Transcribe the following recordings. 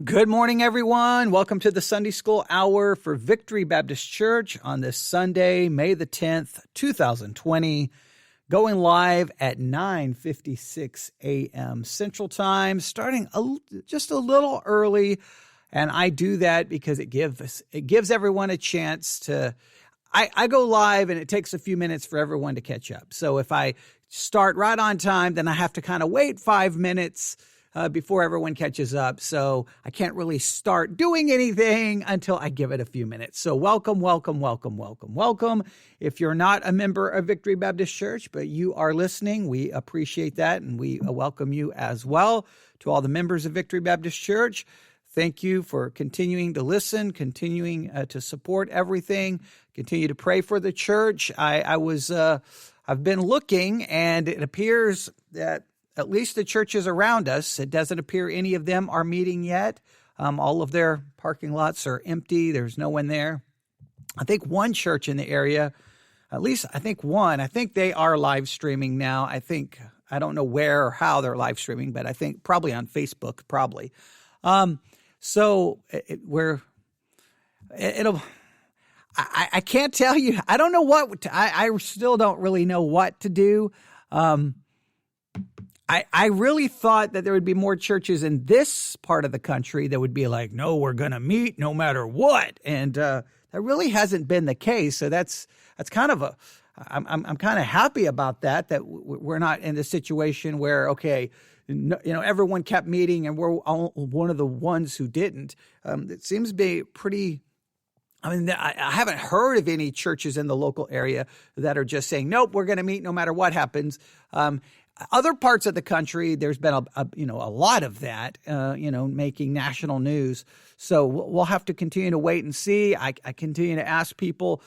Good morning, everyone. Welcome to the Sunday School Hour for Victory Baptist Church on this Sunday, May the 10th, 2020, going live at 9:56 a.m. Central Time, starting just a little early. And I do that because it gives everyone a chance to. I go live and it takes a few minutes for everyone to catch up. So if I start right on time, then I have to kind of wait 5 minutes before everyone catches up. So I can't really start doing anything until I give it a few minutes. So welcome, welcome, welcome, welcome, welcome. If you're not a member of Victory Baptist Church, but you are listening, we appreciate that. And we welcome you as well. To all the members of Victory Baptist Church, thank you for continuing to listen, continuing to support everything, continue to pray for the church. I've been looking, and it appears that at least the churches around us, it doesn't appear any of them are meeting yet. All of their parking lots are empty. There's no one there. I think one church in the area, at least I think they are live streaming now. I don't know where or how they're live streaming, but I think probably on Facebook, probably. I can't tell you. I don't know I still don't really know what to do. I really thought that there would be more churches in this part of the country that would be like, no, we're going to meet no matter what. And that really hasn't been the case. So that's kind of I'm kind of happy about that we're not in the situation where, okay, everyone kept meeting and we're one of the ones who didn't. It seems to be pretty. I mean, I haven't heard of any churches in the local area that are just saying, nope, we're going to meet no matter what happens. Other parts of the country, there's been a lot of that, making national news. So we'll have to continue to wait and see. I continue to ask people,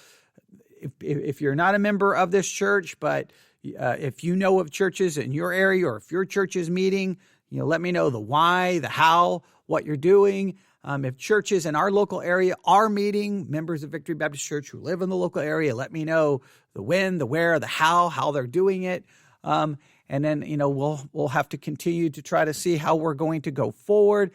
if you're not a member of this church, but if you know of churches in your area or if your church is meeting, let me know the why, the how, what you're doing. If churches in our local area are meeting, members of Victory Baptist Church who live in the local area, let me know the when, the where, the how they're doing it. And then, we'll have to continue to try to see how we're going to go forward.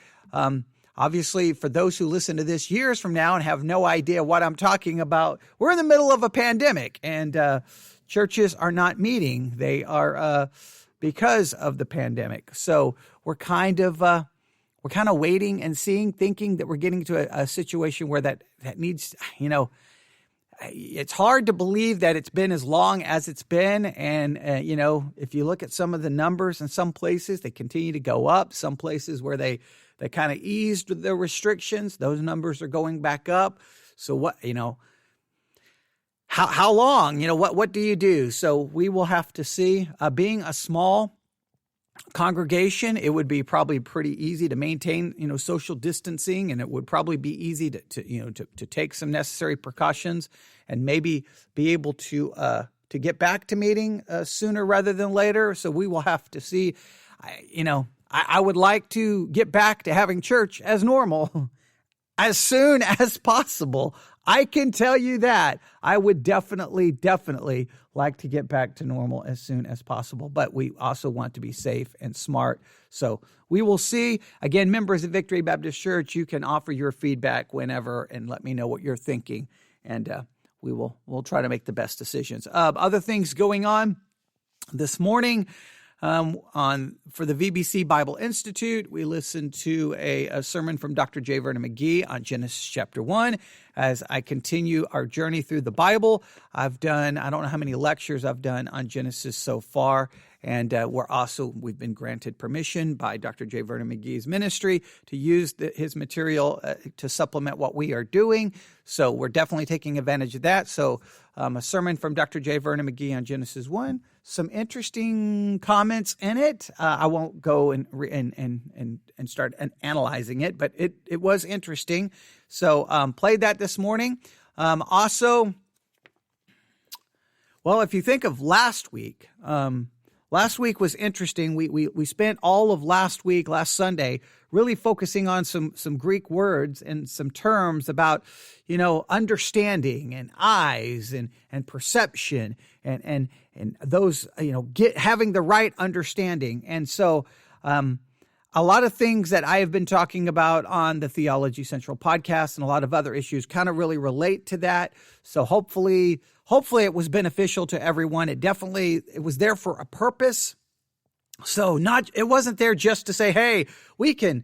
Obviously, for those who listen to this years from now and have no idea what I'm talking about, we're in the middle of a pandemic and churches are not meeting. They are because of the pandemic. So we're kind of waiting and seeing, thinking that we're getting to a situation where that needs, it's hard to believe that it's been as long as it's been. And, if you look at some of the numbers in some places, they continue to go up. Some places where they kind of eased the restrictions, those numbers are going back up. So what, how long, what do you do? So we will have to see. Being a small congregation, it would be probably pretty easy to maintain, social distancing, and it would probably be easy to take some necessary precautions and maybe be able to get back to meeting sooner rather than later. So we will have to see. I would like to get back to having church as normal as soon as possible. I can tell you that. I would definitely like to get back to normal as soon as possible. But we also want to be safe and smart. So we will see. Again, members of Victory Baptist Church, you can offer your feedback whenever and let me know what you're thinking. And we'll try to make the best decisions. Other things going on this morning. For the VBC Bible Institute, we listened to a sermon from Dr. J. Vernon McGee on Genesis chapter 1. As I continue our journey through the Bible, I don't know how many lectures I've done on Genesis so far. And we've been granted permission by Dr. J. Vernon McGee's ministry to use his material to supplement what we are doing. So we're definitely taking advantage of that. So a sermon from Dr. J. Vernon McGee on Genesis 1, some interesting comments in it. I won't go and start analyzing it, but it was interesting. So played that this morning. Also, well, if you think of last week, last week was interesting. We spent all of last Sunday, really focusing on some Greek words and some terms about, understanding and eyes and perception and those, having the right understanding. And so a lot of things that I have been talking about on the Theology Central podcast and a lot of other issues kind of really relate to that. So hopefully it was beneficial to everyone. It was there for a purpose. So it wasn't there just to say, hey, we can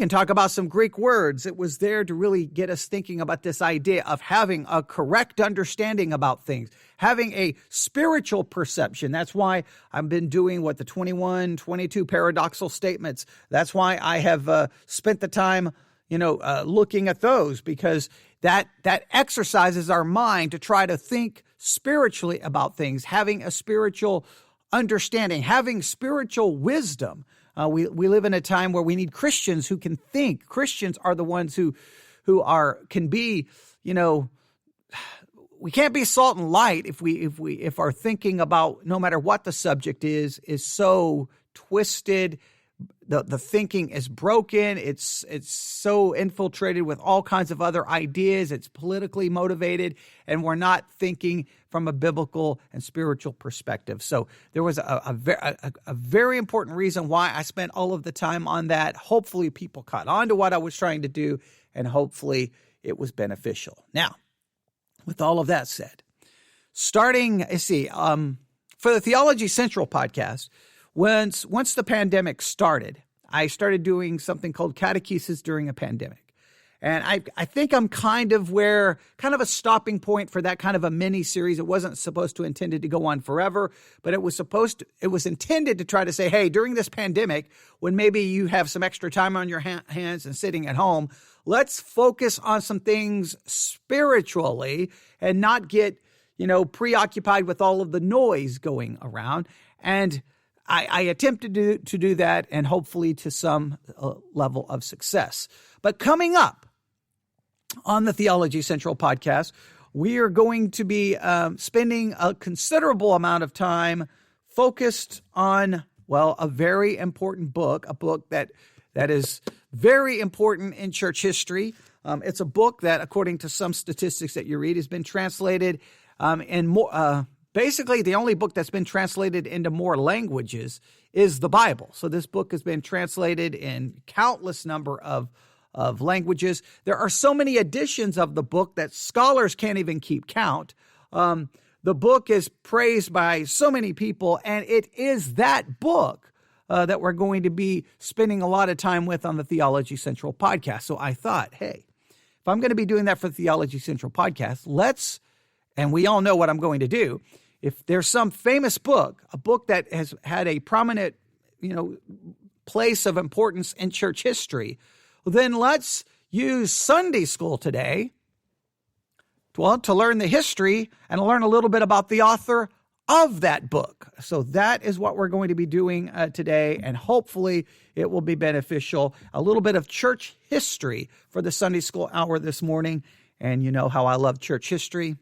talk about some Greek words. It was there to really get us thinking about this idea of having a correct understanding about things, having a spiritual perception. That's why I've been doing the 21, 22 paradoxal statements. That's why I have spent the time, looking at those, because that exercises our mind to try to think spiritually about things, having a spiritual understanding, having spiritual wisdom. We live in a time where we need Christians who can think. Christians are the ones who can be, we can't be salt and light if our thinking about no matter what the subject is so twisted. The thinking is broken. It's so infiltrated with all kinds of other ideas. It's politically motivated, and we're not thinking from a biblical and spiritual perspective. So there was a very important reason why I spent all of the time on that. Hopefully people caught on to what I was trying to do, and hopefully it was beneficial. Now, with all of that said, for the Theology Central podcast, once the pandemic started, I started doing something called catechesis during a pandemic. And I think I'm kind of a stopping point for that kind of a mini series. It wasn't intended to go on forever, but it was intended to try to say, hey, during this pandemic, when maybe you have some extra time on your hands and sitting at home, let's focus on some things spiritually and not get, preoccupied with all of the noise going around. And I attempted to do that, and hopefully to some level of success. But coming up on the Theology Central podcast, we are going to be spending a considerable amount of time focused on, a very important book, a book that is very important in church history. It's a book that, according to some statistics that you read, has been translated in more. Basically, the only book that's been translated into more languages is the Bible. So this book has been translated in countless number of languages. There are so many editions of the book that scholars can't even keep count. The book is praised by so many people, and it is that book that we're going to be spending a lot of time with on the Theology Central podcast. So I thought, hey, if I'm going to be doing that for the Theology Central podcast, and we all know what I'm going to do. If there's some famous book, a book that has had a prominent, place of importance in church history, then let's use Sunday school today, to learn the history and learn a little bit about the author of that book. So that is what we're going to be doing today, and hopefully it will be beneficial. A little bit of church history for the Sunday school hour this morning, and you know how I love church history,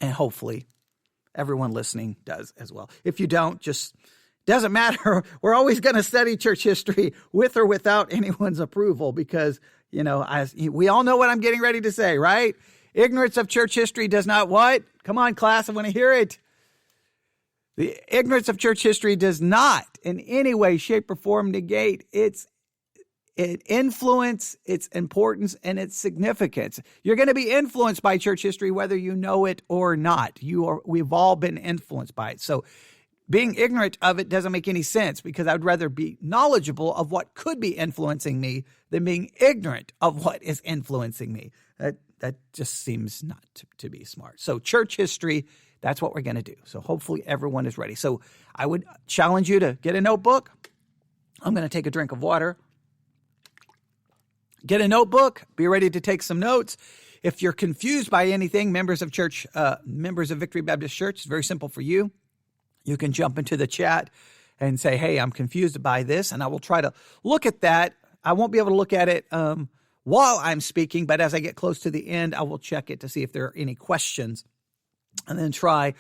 and hopefully everyone listening does as well. If you don't, just doesn't matter. We're always going to study church history with or without anyone's approval, because, we all know what I'm getting ready to say, right? Ignorance of church history does not what? Come on, class, I want to hear it. The ignorance of church history does not in any way, shape, or form negate its influence, its importance, and its significance. You're going to be influenced by church history whether you know it or not. We've all been influenced by it. So being ignorant of it doesn't make any sense, because I'd rather be knowledgeable of what could be influencing me than being ignorant of what is influencing me. That just seems not to be smart. So church history, that's what we're going to do. So hopefully everyone is ready. So I would challenge you to get a notebook. I'm going to take a drink of water. Get a notebook, be ready to take some notes. If you're confused by anything, members of Victory Baptist Church, it's very simple for you. You can jump into the chat and say, hey, I'm confused by this, and I will try to look at that. I won't be able to look at it while I'm speaking, but as I get close to the end, I will check it to see if there are any questions, and then try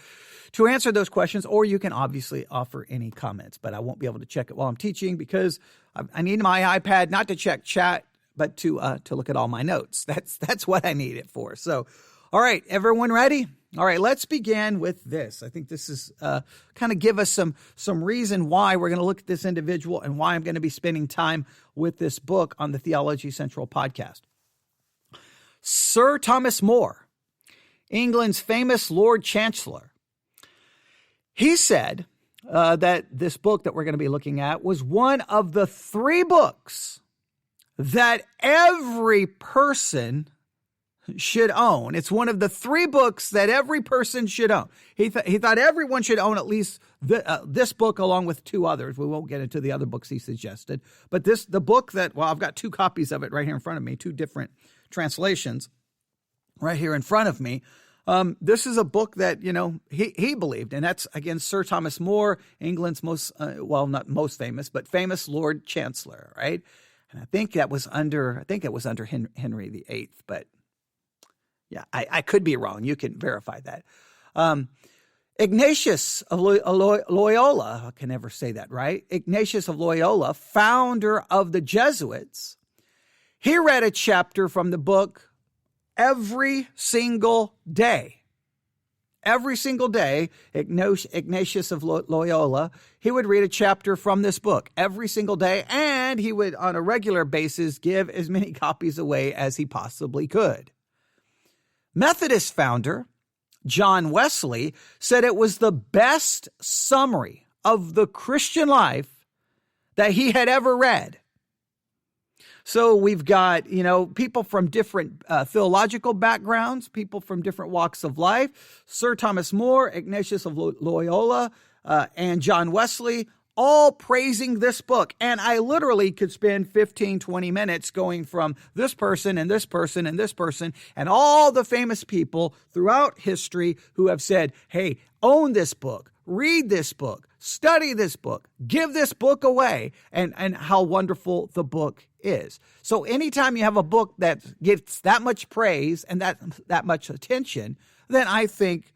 to answer those questions, or you can obviously offer any comments, but I won't be able to check it while I'm teaching, because I need my iPad not to check chat, but to look at all my notes. That's what I need it for. So, all right, everyone ready? All right, let's begin with this. I think this is kind of give us some reason why we're going to look at this individual and why I'm going to be spending time with this book on the Theology Central podcast. Sir Thomas More, England's famous Lord Chancellor, he said that this book that we're going to be looking at was one of the 3 books that every person should own. It's one of the 3 books that every person should own. He thought everyone should own at least this book along with 2 others. We won't get into the other books he suggested, but the book that, well, I've got 2 copies of it right here in front of me, 2 different translations right here in front of me. This is a book that, he believed, and that's, again, Sir Thomas More, England's most, not most famous, but famous Lord Chancellor, right? And I think it was under Henry VIII, but yeah, I could be wrong. You can verify that. Ignatius of Loyola, I can never say that right. Ignatius of Loyola, founder of the Jesuits, he read a chapter from the book every single day. Every single day, Ignatius of Loyola, he would read a chapter from this book every single day, and he would, on a regular basis, give as many copies away as he possibly could. Methodist founder John Wesley said it was the best summary of the Christian life that he had ever read. So we've got, people from different theological backgrounds, people from different walks of life. Sir Thomas More, Ignatius of Loyola, and John Wesley, all praising this book. And I literally could spend 15, 20 minutes going from this person and this person and this person and all the famous people throughout history who have said, hey, own this book, read this book, study this book, give this book away, and how wonderful the book is. So anytime you have a book that gets that much praise and that much attention, then I think,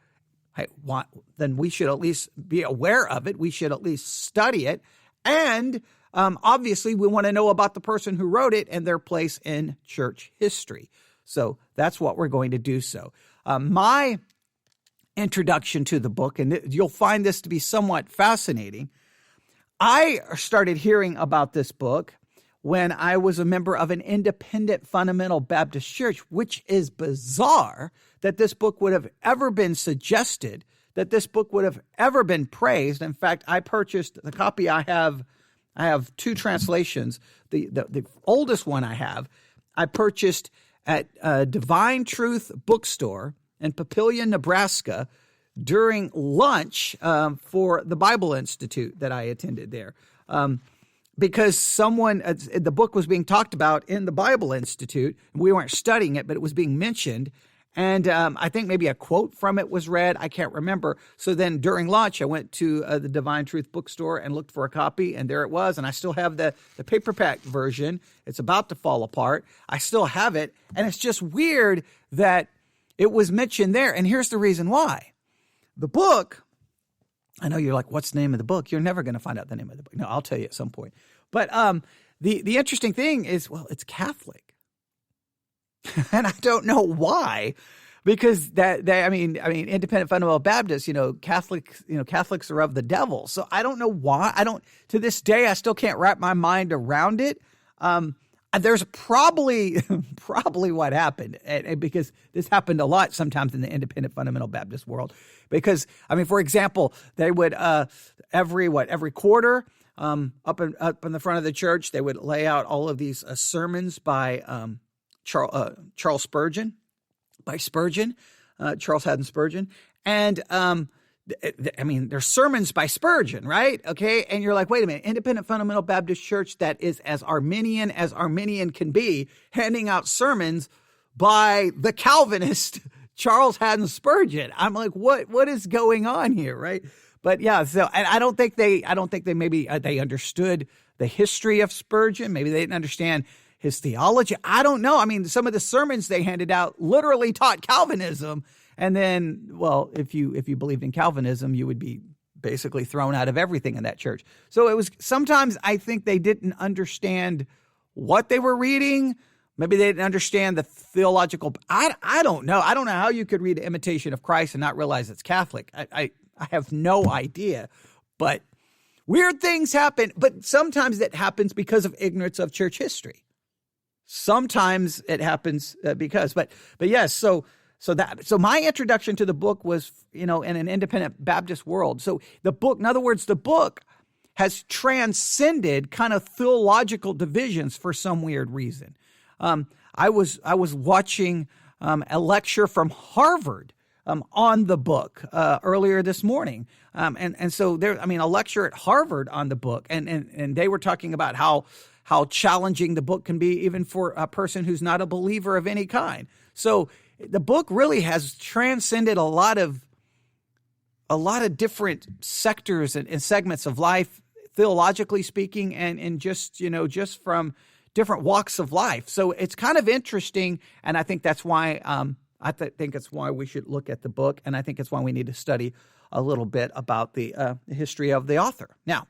then we should at least be aware of it. We should at least study it. And obviously, we want to know about the person who wrote it and their place in church history. So that's what we're going to do. So my introduction to the book, and you'll find this to be somewhat fascinating. I started hearing about this book when I was a member of an independent fundamental Baptist church, which is bizarre that this book would have ever been suggested, that this book would have ever been praised. In fact, I purchased the copy I have 2 translations. The oldest one I purchased at Divine Truth Bookstore in Papillion, Nebraska, during lunch for the Bible Institute that I attended there. Because the book was being talked about in the Bible Institute. We weren't studying it, but it was being mentioned. And I think maybe a quote from it was read. I can't remember. So then during lunch, I went to the Divine Truth Bookstore and looked for a copy, and there it was. And I still have the paperback version. It's about to fall apart. I still have it. And it's just weird that it was mentioned there. And here's the reason why. The book, I know you're like, what's the name of the book? You're never going to find out the name of the book. No, I'll tell you at some point. But the interesting thing is, well, it's Catholic. And I don't know why, because independent fundamental Baptists, Catholics are of the devil. So I don't know why. To this day, I still can't wrap my mind around it. There's probably what happened, because this happened a lot sometimes in the independent fundamental Baptist world. Because, for example, they would every quarter up in the front of the church, they would lay out all of these sermons by Charles Spurgeon, Charles Haddon Spurgeon, and there's sermons by Spurgeon, right? Okay, and you're like, wait a minute, independent fundamental Baptist church that is as Arminian can be, handing out sermons by the Calvinist Charles Haddon Spurgeon. I'm like, what is going on here, right? But yeah, so and I don't think they they understood the history of Spurgeon. Maybe they didn't understand his theology. I don't know. Some of the sermons they handed out literally taught Calvinism. And then, well, if you believed in Calvinism, you would be basically thrown out of everything in that church. So it was, sometimes I think they didn't understand what they were reading, Maybe they didn't understand the theological. I don't know. I don't know how you could read Imitation of Christ and not realize it's Catholic. I have no idea. But weird things happen. But sometimes that happens because of ignorance of church history. Sometimes it happens because. But yes. So my introduction to the book was, in an independent Baptist world. So the book, in other words, the book has transcended kind of theological divisions for some weird reason. I was watching a lecture from Harvard on the book earlier this morning, and so there. I mean, a lecture at Harvard on the book, and they were talking about how challenging the book can be, even for a person who's not a believer of any kind. So the book really has transcended a lot of different sectors and segments of life, theologically speaking, and just from different walks of life. So it's kind of interesting, and I think that's why think it's why we should look at the book, and I think it's why we need to study a little bit about the history of the author. Now,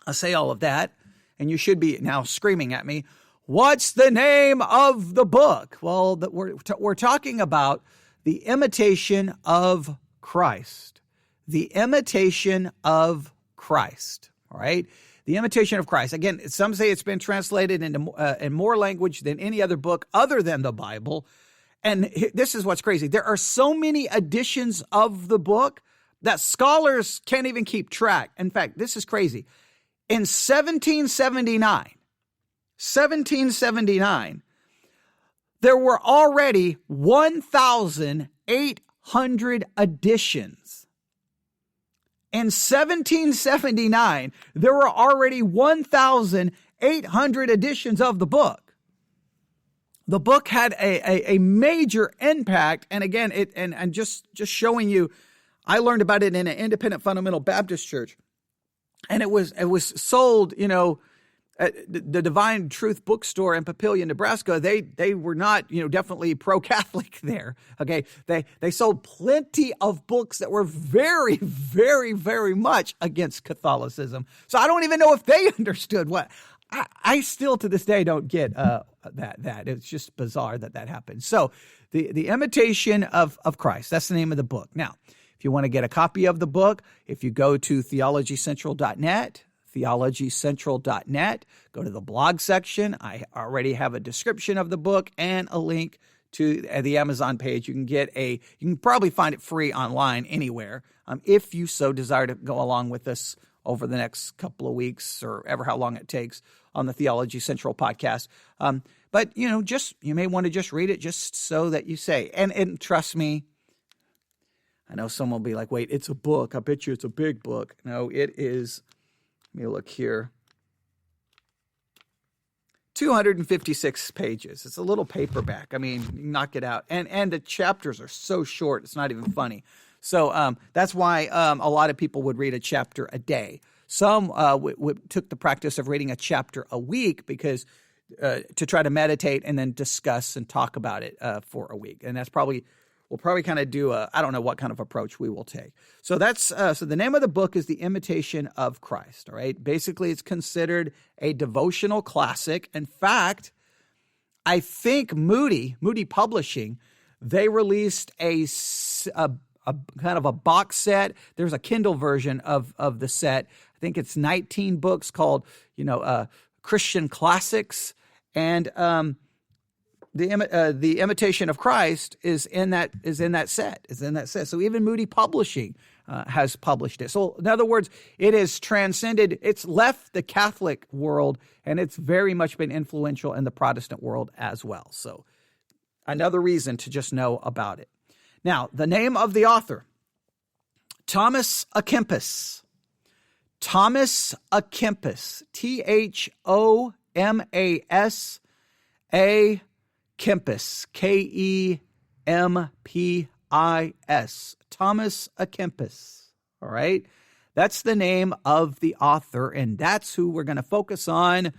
I say all of that, and you should be now screaming at me, what's the name of the book? Well, we're talking about The Imitation of Christ. The Imitation of Christ, all right? The Imitation of Christ. Again, some say it's been translated into in more language than any other book other than the Bible. And this is what's crazy. There are so many editions of the book that scholars can't even keep track. In fact, this is crazy. In 1779, there were already 1,800 editions. In 1779, there were already 1,800 editions of the book. The book had a major impact, and again, and just showing you, I learned about it in an independent fundamental Baptist church, and it was sold, at the Divine Truth bookstore in Papillion, Nebraska. They were not, definitely pro-Catholic there. Okay, they sold plenty of books that were very, very, very much against Catholicism. So I don't even know if they understood what. I still to this day don't get that. It's just bizarre that happened. So the Imitation of Christ. That's the name of the book. Now, if you want to get a copy of the book, if you go to theologycentral.net. theologycentral.net. Go to the blog section. I already have a description of the book and a link to the Amazon page. You can probably find it free online anywhere. If you so desire to go along with us over the next couple of weeks or ever how long it takes on the Theology Central podcast. But you may want to just read it just so that you say, and trust me, I know someone will be like, wait, it's a book. I bet you it's a big book. No, it is. Let me look here. 256 pages. It's a little paperback. I mean, you knock it out. And the chapters are so short, it's not even funny. So that's why a lot of people would read a chapter a day. Some took the practice of reading a chapter a week because to try to meditate and then discuss and talk about it for a week. And we'll probably kind of do I don't know what kind of approach we will take. So that's so the name of the book is The Imitation of Christ. All right. Basically, it's considered a devotional classic. In fact, I think Moody Publishing, they released a kind of a box set. There's a Kindle version of the set. I think it's 19 books called Christian Classics, and the Imitation of Christ is in that set. So even Moody Publishing has published it. So in other words, it has transcended. It's left the Catholic world, and it's very much been influential in the Protestant world as well. So another reason to just know about it. Now, the name of the author, Thomas à Kempis. Thomas à Kempis. Thomas Kempis, Kempis, Thomas à Kempis. All right. That's the name of the author, and that's who we're going to focus on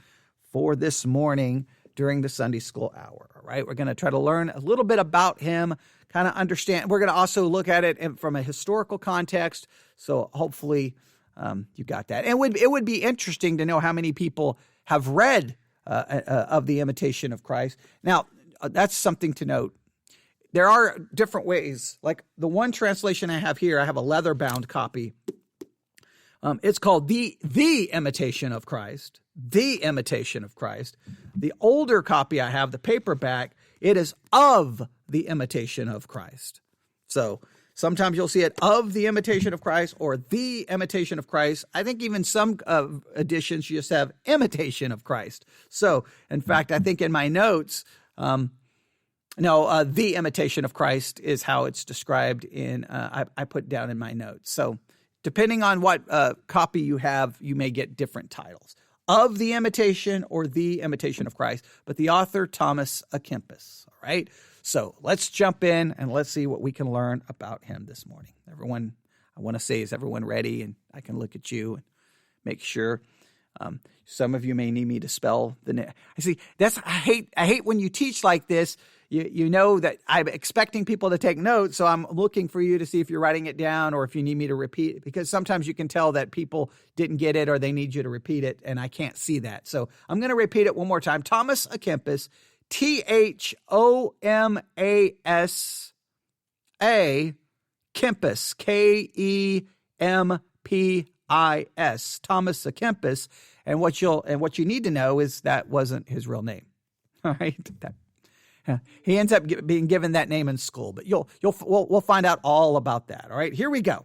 for this morning during the Sunday school hour. All right. We're going to try to learn a little bit about him, kind of understand. We're going to also look at it from a historical context. So hopefully you got that. And it would be interesting to know how many people have read of the imitation of Christ. Now, that's something to note. There are different ways. Like the one translation I have here, I have a leather-bound copy. It's called the Imitation of Christ. The Imitation of Christ. The older copy I have, the paperback, it is of the Imitation of Christ. So sometimes you'll see it of the Imitation of Christ or the Imitation of Christ. I think even some editions you just have Imitation of Christ. So, in fact, I think in my notes, the Imitation of Christ is how it's described in, I put down in my notes. So depending on what copy you have, you may get different titles. Of the Imitation or the Imitation of Christ, but the author, Thomas à Kempis. All right. So let's jump in and let's see what we can learn about him this morning. Everyone, I want to say, is everyone ready? And I can look at you and make sure. Some of you may need me to spell the name. I see. I hate when you teach like this. You know that I'm expecting people to take notes, so I'm looking for you to see if you're writing it down or if you need me to repeat it, because sometimes you can tell that people didn't get it or they need you to repeat it, and I can't see that. So I'm going to repeat it one more time. Thomas à Kempis, Thomasa, Kempis, Kempis, Thomas à Kempis, and what you need to know is that wasn't his real name. All right. He ends up being given that name in school, but we'll find out all about that. All right, here we go.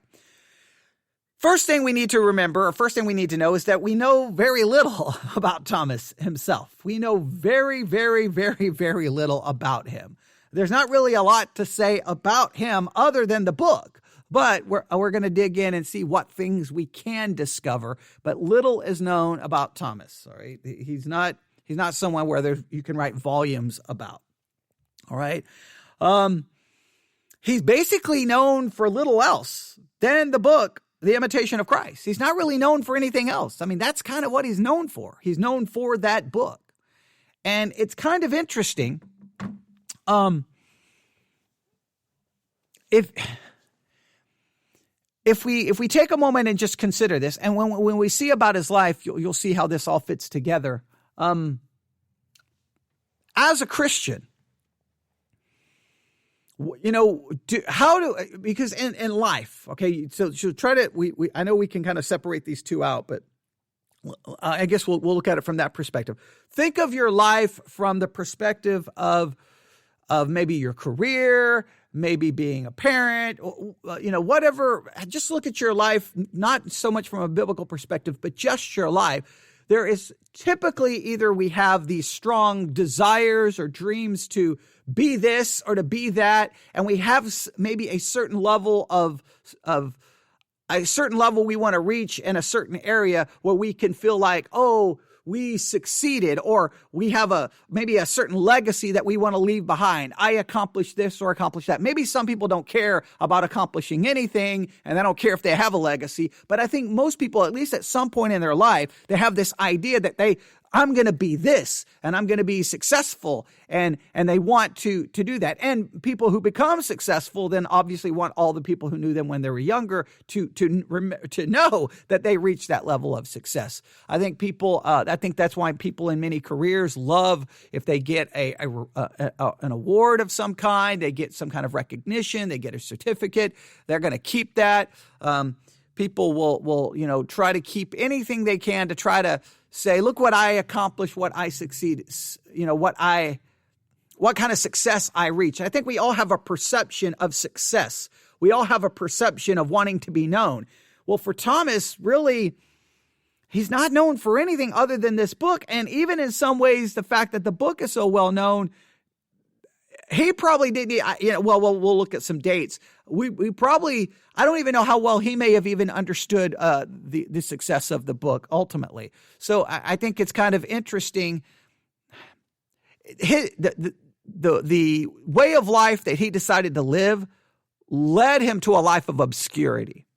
First thing we need to remember, or first thing we need to know, is that we know very little about Thomas himself. We know very, very, very, very little about him. There's not really a lot to say about him other than the book, but we're going to dig in and see what things we can discover. But little is known about Thomas. All right, he's not someone where you can write volumes about. All right. He's basically known for little else than the book, The Imitation of Christ. He's not really known for anything else. I mean, that's kind of what he's known for. He's known for that book. And it's kind of interesting. If we take a moment and just consider this, and when we see about his life, you'll see how this all fits together. As a Christian, because in life, okay, so try to, I know we can kind of separate these two out, but I guess we'll look at it from that perspective. Think of your life from the perspective of maybe your career, maybe being a parent, whatever. Just look at your life, not so much from a biblical perspective, but just your life. There is typically either we have these strong desires or dreams to be this or to be that, and we have maybe a certain level of a certain level we want to reach in a certain area where we can feel like, oh, we succeeded, or we have maybe a certain legacy that we want to leave behind. I accomplished this or accomplished that. Maybe some people don't care about accomplishing anything, and they don't care if they have a legacy. But I think most people, at least at some point in their life, they have this idea that I'm going to be this, and I'm going to be successful, and they want to do that. And people who become successful then obviously want all the people who knew them when they were younger to know that they reached that level of success. I think that's why people in many careers love if they get an award of some kind, they get some kind of recognition, they get a certificate, they're going to keep that. People will try to keep anything they can to try to say, look what I accomplished, what I succeeded, what kind of success I reach. I think we all have a perception of success. We all have a perception of wanting to be known. Well, for Thomas, really, he's not known for anything other than this book. And even in some ways, the fact that the book is so well known, he probably didn't, we'll look at some dates. We probably, I don't even know how well he may have even understood the success of the book ultimately. So I think it's kind of interesting. The way of life that he decided to live led him to a life of obscurity.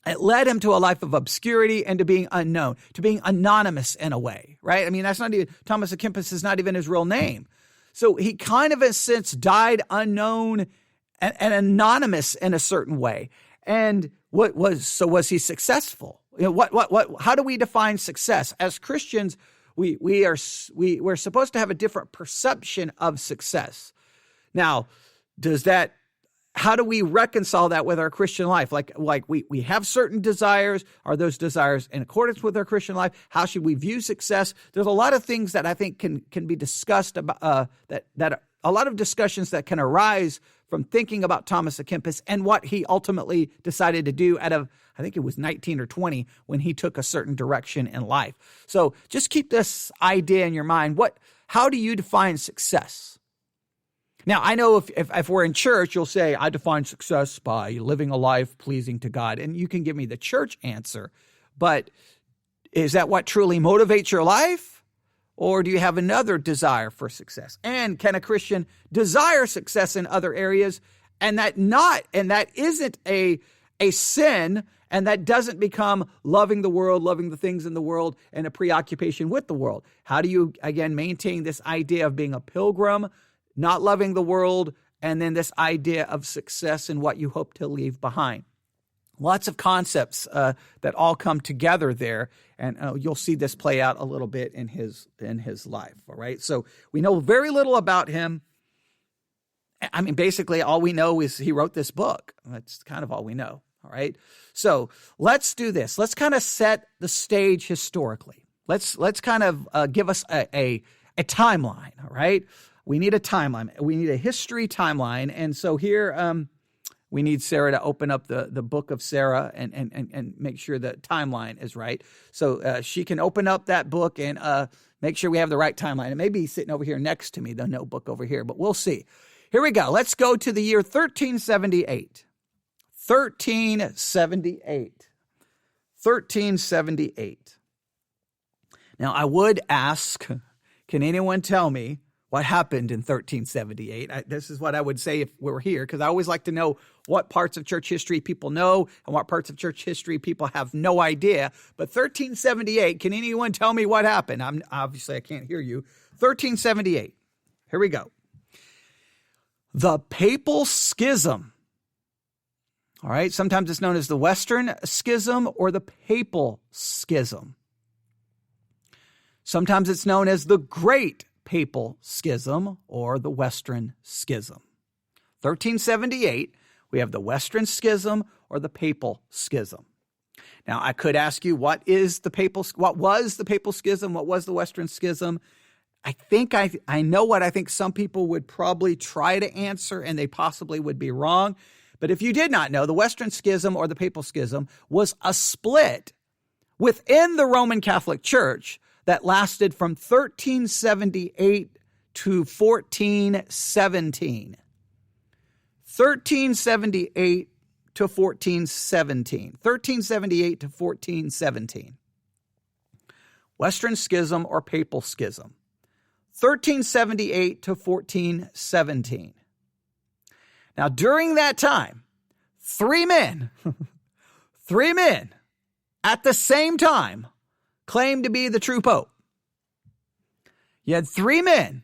It led him to a life of obscurity and to being unknown, to being anonymous in a way, right? I mean, that's not even, Thomas à Kempis is not even his real name. So he kind of, in a sense, died unknown and anonymous in a certain way. And was he successful? How do we define success? As Christians, we're supposed to have a different perception of success. Now, how do we reconcile that with our Christian life? Like we have certain desires. Are those desires in accordance with our Christian life? How should we view success? There's a lot of things that I think can be discussed about, that a lot of discussions that can arise from thinking about Thomas à Kempis and what he ultimately decided to do out of, I think it was 19 or 20 when he took a certain direction in life. So just keep this idea in your mind. How do you define success? Now, I know if we're in church, you'll say, I define success by living a life pleasing to God. And you can give me the church answer. But is that what truly motivates your life? Or do you have another desire for success? And can a Christian desire success in other areas and that isn't a sin, and that doesn't become loving the world, loving the things in the world, and a preoccupation with the world? How do you, again, maintain this idea of being a pilgrim, not loving the world, and then this idea of success and what you hope to leave behind? Lots of concepts that all come together there, and you'll see this play out a little bit in his life. All right, so we know very little about him. I mean, basically, all we know is he wrote this book. That's kind of all we know. All right, so let's do this. Let's kind of set the stage historically. Let's kind of give us a timeline. All right. We need a timeline. We need a history timeline. And so here we need Sarah to open up the book of Sarah and make sure the timeline is right. So she can open up that book and make sure we have the right timeline. It may be sitting over here next to me, the notebook over here, but we'll see. Here we go. Let's go to the year 1378. 1378. 1378. Now, I would ask, can anyone tell me what happened in 1378? This is what I would say if we were here, because I always like to know what parts of church history people know and what parts of church history people have no idea. But 1378, can anyone tell me what happened? Obviously, I can't hear you. 1378. Here we go. The Papal Schism. All right, sometimes it's known as the Western Schism or the Papal Schism. Sometimes it's known as the Great Papal Schism or the Western Schism. 1378, we have the Western Schism or the Papal Schism. Now, I could ask you, what was the Papal Schism? What was the Western Schism? I think I know what I think some people would probably try to answer, and they possibly would be wrong. But if you did not know, the Western Schism or the Papal Schism was a split within the Roman Catholic Church that lasted from 1378 to 1417. 1378 to 1417. 1378 to 1417. Western Schism or Papal Schism. 1378 to 1417. Now, during that time, three men at the same time claimed to be the true pope. You had three men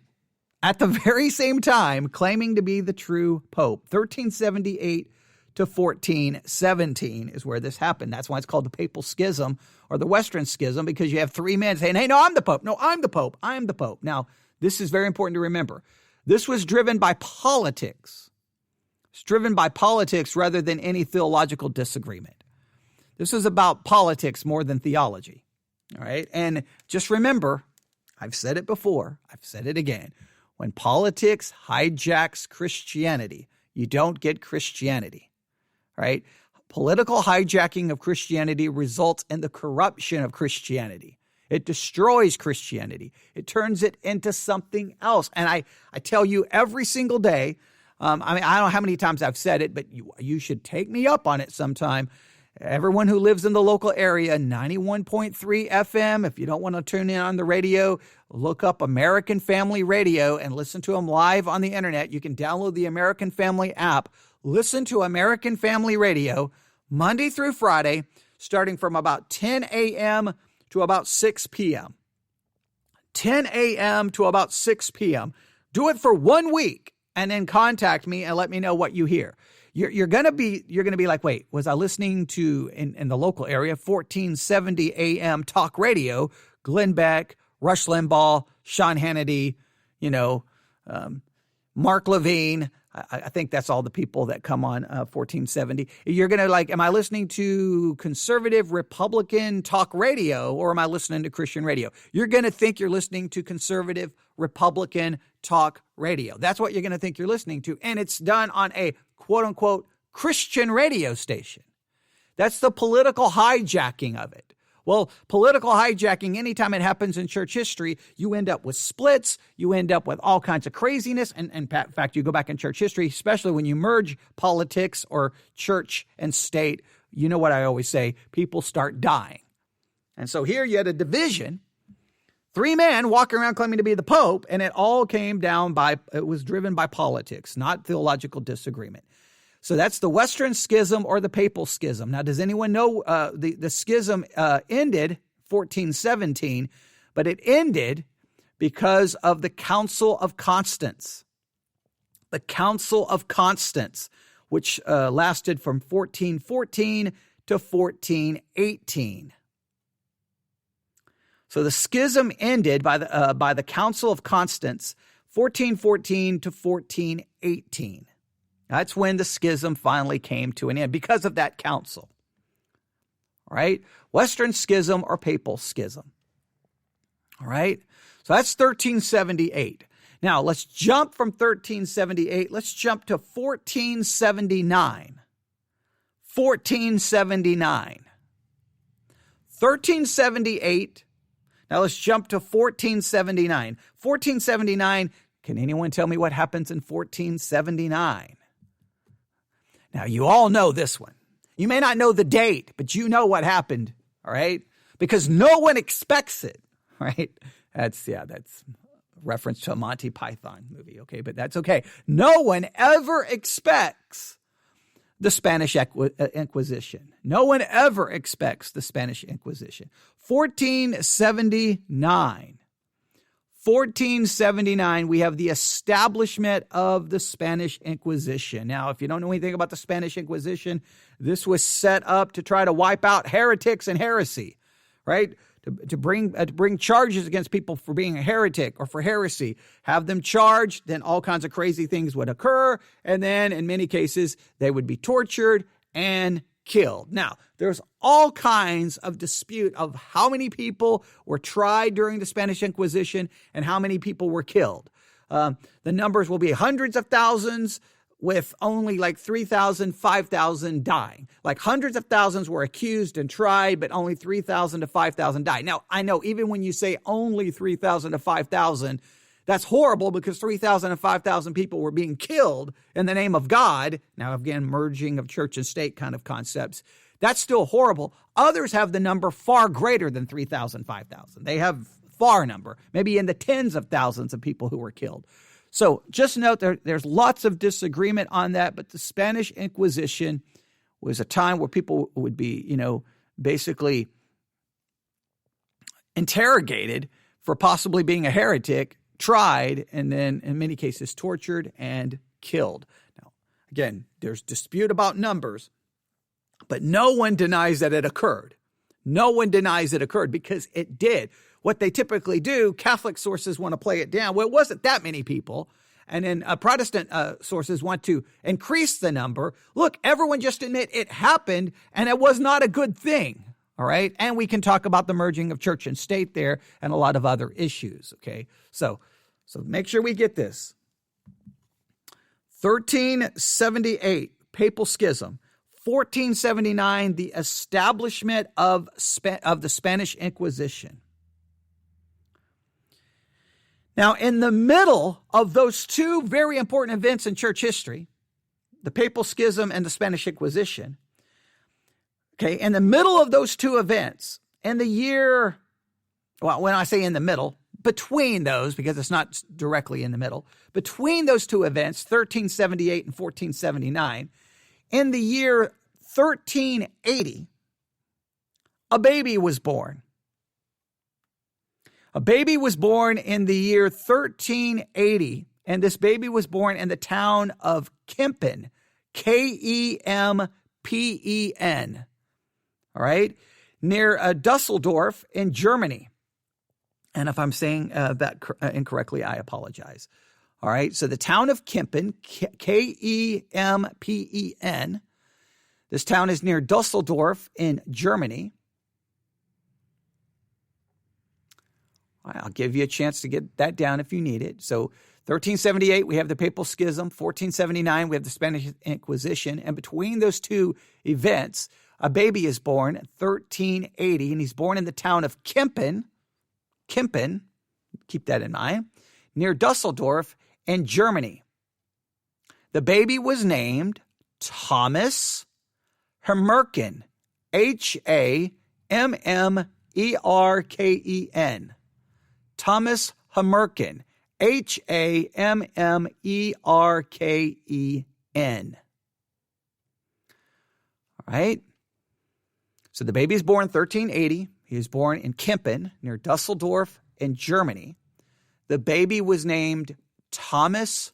at the very same time claiming to be the true pope. 1378 to 1417 is where this happened. That's why it's called the Papal Schism or the Western Schism, because you have three men saying, hey, no, I'm the pope. No, I'm the pope. I'm the pope. Now, this is very important to remember. This was driven by politics. It's driven by politics rather than any theological disagreement. This is about politics more than theology. All right. And just remember, I've said it before, I've said it again. When politics hijacks Christianity, you don't get Christianity. All right. Political hijacking of Christianity results in the corruption of Christianity. It destroys Christianity. It turns it into something else. And I tell you every single day, I don't know how many times I've said it, but you should take me up on it sometime. Everyone who lives in the local area, 91.3 FM. If you don't want to tune in on the radio, look up American Family Radio and listen to them live on the internet. You can download the American Family app. Listen to American Family Radio Monday through Friday, starting from about 10 a.m. to about 6 p.m. 10 a.m. to about 6 p.m. Do it for 1 week and then contact me and let me know what you hear. You're gonna be like, wait, was I listening to in the local area 1470 AM talk radio, Glenn Beck, Rush Limbaugh, Sean Hannity, Mark Levine. I think that's all the people that come on 1470. You're going to am I listening to conservative Republican talk radio or am I listening to Christian radio? You're going to think you're listening to conservative Republican talk radio. That's what you're going to think you're listening to. And it's done on a quote unquote Christian radio station. That's the political hijacking of it. Well, political hijacking, anytime it happens in church history, you end up with splits, you end up with all kinds of craziness. And in fact, you go back in church history, especially when you merge politics or church and state, you know what I always say, people start dying. And so here you had a division, 3 men walking around claiming to be the Pope, and it all came down it was driven by politics, not theological disagreement. So that's the Western Schism or the Papal Schism. Now, does anyone know the schism ended 1417, but it ended because of the Council of Constance. The Council of Constance, which lasted from 1414 to 1418. So the schism ended by the Council of Constance, 1414 to 1418. That's when the schism finally came to an end because of that council. All right? Western Schism or Papal Schism. All right? So that's 1378. Now, let's jump from 1378. Let's jump to 1479. 1479. 1378. Now, let's jump to 1479. 1479. Can anyone tell me what happens in 1479? Now, you all know this one. You may not know the date, but you know what happened, all right? Because no one expects it, right? That's reference to a Monty Python movie, okay? But that's okay. No one ever expects the Spanish Inquisition. No one ever expects the Spanish Inquisition. 1479. 1479, we have the establishment of the Spanish Inquisition. Now, if you don't know anything about the Spanish Inquisition, this was set up to try to wipe out heretics and heresy, right? To bring charges against people for being a heretic or for heresy, have them charged, then all kinds of crazy things would occur, and then in many cases, they would be tortured and killed. Now, there's all kinds of dispute of how many people were tried during the Spanish Inquisition and how many people were killed. The numbers will be hundreds of thousands with only like 3,000, 5,000 dying. Like hundreds of thousands were accused and tried, but only 3,000 to 5,000 died. Now, I know even when you say only 3,000 to 5,000, that's horrible because 3,000 and 5,000 people were being killed in the name of God. Now, again, merging of church and state kind of concepts. That's still horrible. Others have the number far greater than 3,000, 5,000. They have far number, maybe in the tens of thousands of people who were killed. So just note there's lots of disagreement on that, but the Spanish Inquisition was a time where people would be, basically interrogated for possibly being a heretic, tried, and then in many cases tortured and killed. Now, again, there's dispute about numbers, but no one denies that it occurred. No one denies it occurred because it did. What they typically do, Catholic sources want to play it down. Well, it wasn't that many people. And then Protestant sources want to increase the number. Look, everyone just admit it happened and it was not a good thing. All right. And we can talk about the merging of church and state there and a lot of other issues. Okay. So make sure we get this. 1378, Papal Schism. 1479, the establishment of the Spanish Inquisition. Now, in the middle of those two very important events in church history, the Papal Schism and the Spanish Inquisition, okay, in the middle of those two events, in the year, well, when I say in the middle, between those, because it's not directly in the middle, between those two events, 1378 and 1479, in the year 1380, a baby was born. A baby was born in the year 1380, and this baby was born in the town of Kempen, Kempen, all right, near Dusseldorf in Germany. And if I'm saying that incorrectly, I apologize. All right. So the town of Kempen, Kempen, this town is near Dusseldorf in Germany. I'll give you a chance to get that down if you need it. So 1378, we have the Papal Schism. 1479, we have the Spanish Inquisition. And between those two events, a baby is born in 1380, and he's born in the town of Kempen, keep that in mind, near Dusseldorf in Germany. The baby was named Thomas Hammerken, Hammerken. Thomas Hammerken, Hammerken. All right. So the baby is born in 1380. He was born in Kempen, near Dusseldorf in Germany. The baby was named Thomas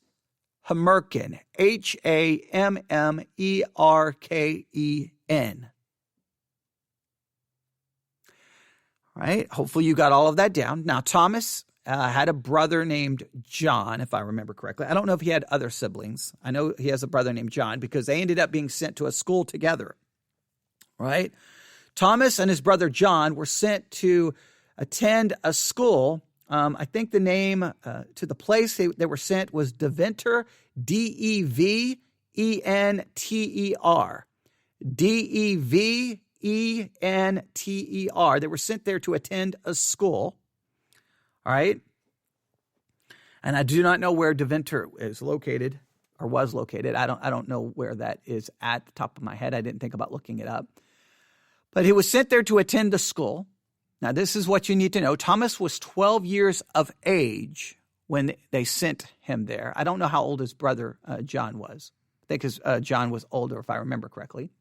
Hammerken, Hammerken. All right. Hopefully you got all of that down. Now, Thomas had a brother named John, if I remember correctly. I don't know if he had other siblings. I know he has a brother named John because they ended up being sent to a school together. Right? Thomas and his brother John were sent to attend a school. I think the name to the place they were sent was Deventer, Deventer. Deventer. They were sent there to attend a school. All right. And I do not know where Deventer is located or was located. I don't know where that is at the top of my head. I didn't think about looking it up. But he was sent there to attend the school. Now, this is what you need to know. Thomas was 12 years of age when they sent him there. I don't know how old his brother John was. I think John was older, if I remember correctly.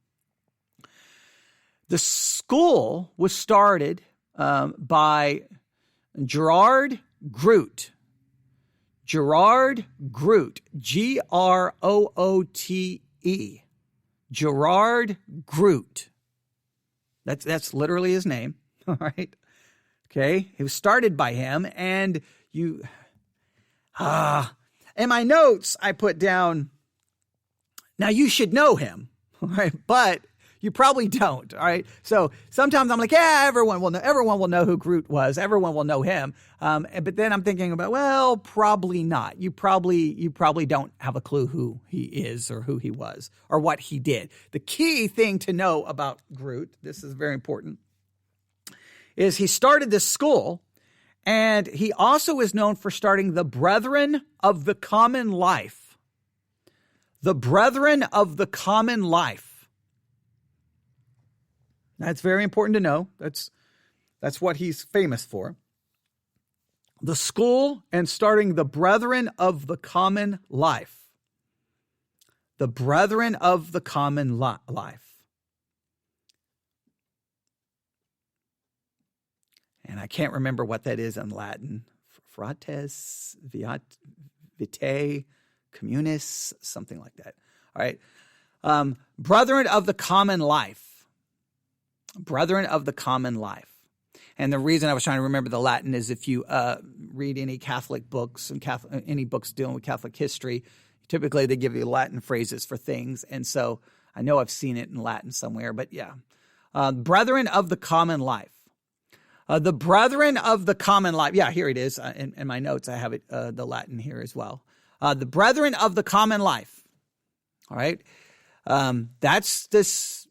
The school was started by Gerard Groot. Gerard Groot, Groote. Gerard Groot. That's literally his name. All right. Okay. It was started by him, and in my notes, I put down, now you should know him. All right. But you probably don't. All right. So sometimes I'm like, yeah, everyone will know who Groot was. Everyone will know him. But then I'm thinking about, well, probably not. You probably don't have a clue who he is or who he was or what he did. The key thing to know about Groot, this is very important, is he started this school, and he also is known for starting the Brethren of the Common Life. The Brethren of the Common Life. That's very important to know. That's what he's famous for. The school and starting the Brethren of the Common Life. The Brethren of the Common Life. And I can't remember what that is in Latin. Frates, vitae, communis, something like that. All right. Brethren of the Common Life. Brethren of the Common Life. And the reason I was trying to remember the Latin is if you read any Catholic books and any books dealing with Catholic history, typically they give you Latin phrases for things. And so I know I've seen it in Latin somewhere, but yeah. Brethren of the Common Life. The Brethren of the Common Life. Yeah, here it is. In my notes, I have it, the Latin here as well. The Brethren of the Common Life. All right. That's this,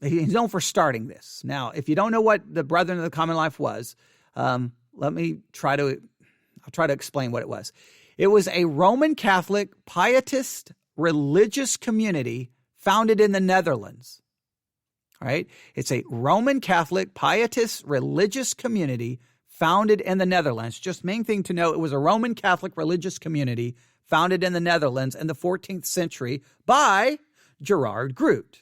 he's known for starting this. Now, if you don't know what the Brethren of the Common Life was, I'll try to explain what it was. It was a Roman Catholic pietist religious community founded in the Netherlands. All right. It's a Roman Catholic pietist religious community founded in the Netherlands. Just main thing to know, it was a Roman Catholic religious community founded in the Netherlands in the 14th century by Gerard Groot.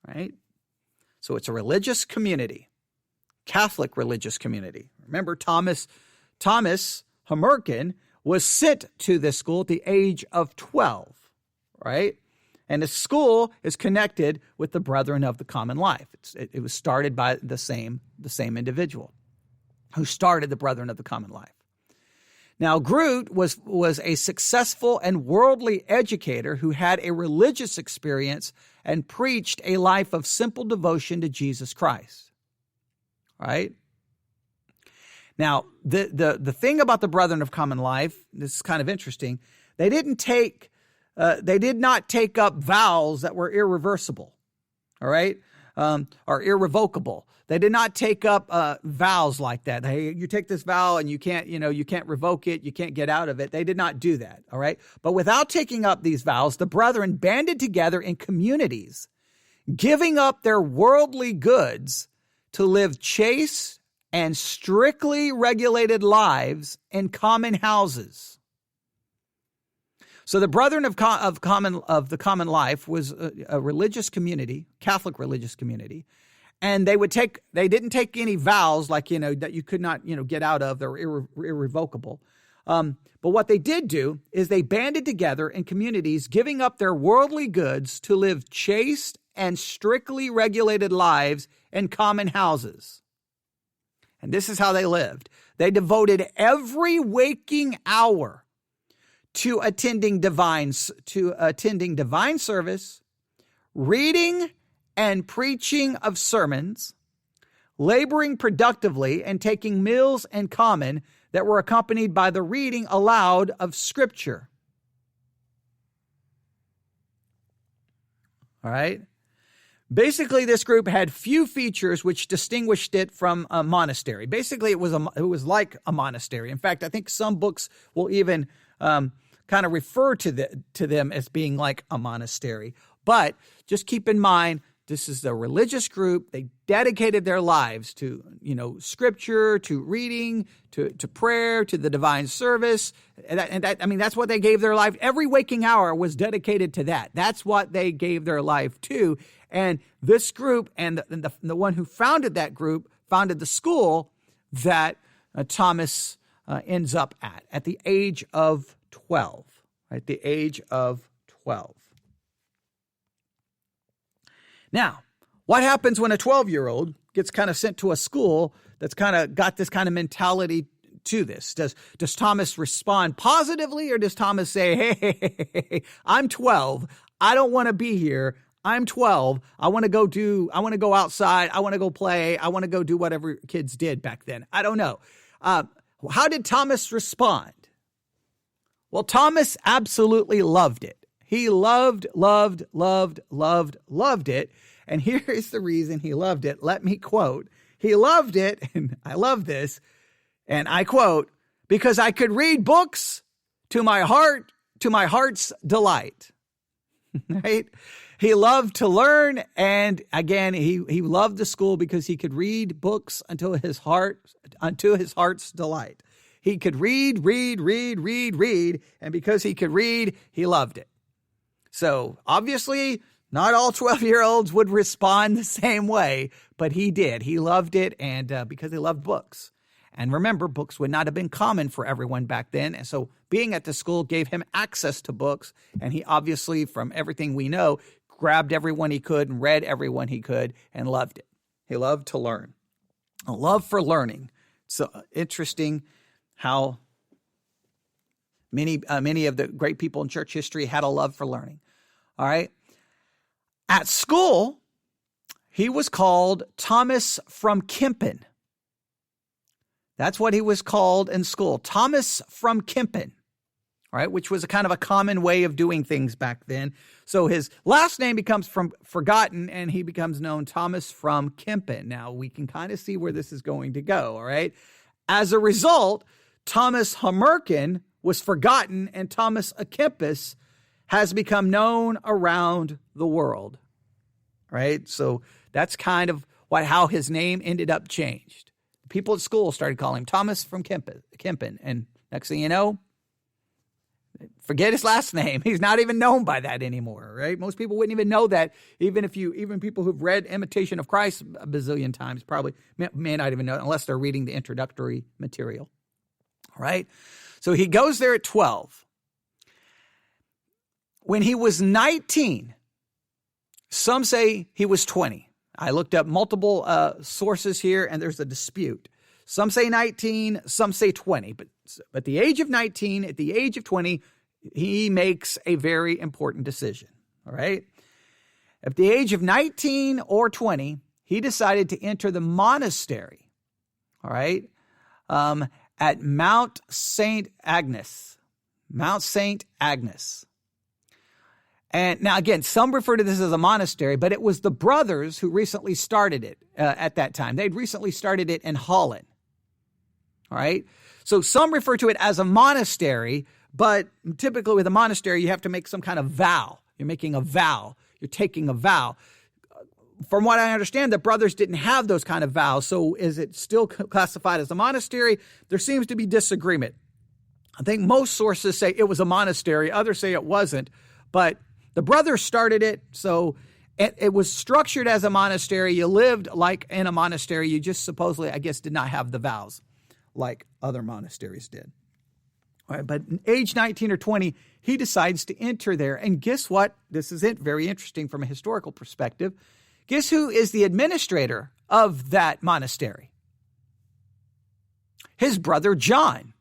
Right? So it's a religious community, Catholic religious community. Remember, Thomas Hammerken was sent to this school at the age of 12, right? And the school is connected with the Brethren of the Common Life. It was started by the same individual. who started the Brethren of the Common Life. Now, Groot was a successful and worldly educator who had a religious experience and preached a life of simple devotion to Jesus Christ. Right? Now, the thing about the Brethren of Common Life, this is kind of interesting, they did not take up vows that were irreversible, all right, or irrevocable. They did not take up vows like that. Hey, you take this vow and you can't revoke it, you can't get out of it. They did not do that, all right? But without taking up these vows, the brethren banded together in communities, giving up their worldly goods to live chaste and strictly regulated lives in common houses. So the Brethren of the Common Life was a religious community, Catholic religious community, and they didn't take any vows like, that you could not, get out of. They were irrevocable. But what they did do is they banded together in communities, giving up their worldly goods to live chaste and strictly regulated lives in common houses. And this is how they lived. They devoted every waking hour to attending divine service, reading and preaching of sermons, laboring productively and taking meals in common that were accompanied by the reading aloud of Scripture. All right? Basically, this group had few features which distinguished it from a monastery. Basically, it was like a monastery. In fact, I think some books will even kind of refer to them as being like a monastery. But just keep in mind, this is a religious group. They dedicated their lives to, Scripture, to reading, to prayer, to the divine service. That's what they gave their life. Every waking hour was dedicated to that. That's what they gave their life to. And this group and the one who founded that group founded the school that Thomas ends up at the age of 12. At the age of 12. Now, what happens when a 12-year-old gets kind of sent to a school that's kind of got this kind of mentality to this? Does Thomas respond positively, or does Thomas say, hey, I'm 12. I don't want to be here. I'm 12. I want to go outside. I want to go play. I want to go do whatever kids did back then. I don't know. How did Thomas respond? Well, Thomas absolutely loved it. He loved it. And here is the reason he loved it. Let me quote. He loved it, and I love this, and I quote, because I could read books to my heart's delight. Right? He loved to learn, and again, he loved the school because he could read books unto his heart's delight. He could read, and because he could read, he loved it. So obviously, not all 12-year-olds would respond the same way, but he did. He loved it, and because he loved books. And remember, books would not have been common for everyone back then, and so being at the school gave him access to books, and he obviously, from everything we know, grabbed everyone he could and read everyone he could and loved it. He loved to learn. A love for learning. So interesting how many of the great people in church history had a love for learning. All right. At school, he was called Thomas from Kempis. That's what he was called in school, Thomas from Kempis. All right, which was a kind of a common way of doing things back then. So his last name becomes forgotten, and he becomes known Thomas from Kempis. Now, we can kind of see where this is going to go, all right? As a result, Thomas Hamerkin was forgotten, and Thomas à Kempis has become known around the world, right? So that's kind of how his name ended up changed. People at school started calling him Thomas from Kempis, and next thing you know, forget his last name. He's not even known by that anymore, right? Most people wouldn't even know that. Even people who've read Imitation of Christ a bazillion times probably may not even know it unless they're reading the introductory material, all right? So he goes there at 12. When he was 19, some say he was 20. I looked up multiple sources here, and there's a dispute. Some say 19, some say 20. But at the age of 19, at the age of 20, he makes a very important decision. All right. At the age of 19 or 20, he decided to enter the monastery. All right. At Mount St. Agnes. Mount St. Agnes. And now, again, some refer to this as a monastery, but it was the brothers who recently started it at that time. They'd recently started it in Holland. All right. So some refer to it as a monastery, but typically with a monastery, you have to make some kind of vow. You're making a vow. You're taking a vow. From what I understand, the brothers didn't have those kind of vows. So is it still classified as a monastery? There seems to be disagreement. I think most sources say it was a monastery. Others say it wasn't. But the brothers started it. So it was structured as a monastery. You lived like in a monastery. You just supposedly, I guess, did not have the vows like other monasteries did. All right, but age 19 or 20, he decides to enter there. And guess what? This is very interesting from a historical perspective. Guess who is the administrator of that monastery? His brother John.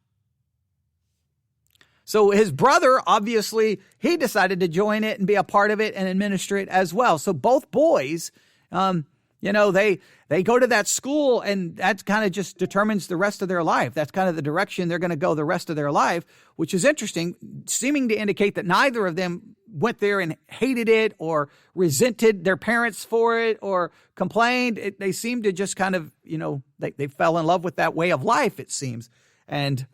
So his brother, obviously, he decided to join it and be a part of it and administer it as well. So both boys, they go to that school, and that kind of just determines the rest of their life. That's kind of the direction they're going to go the rest of their life, which is interesting, seeming to indicate that neither of them went there and hated it or resented their parents for it or complained. They seemed to just kind of, they fell in love with that way of life, it seems. And,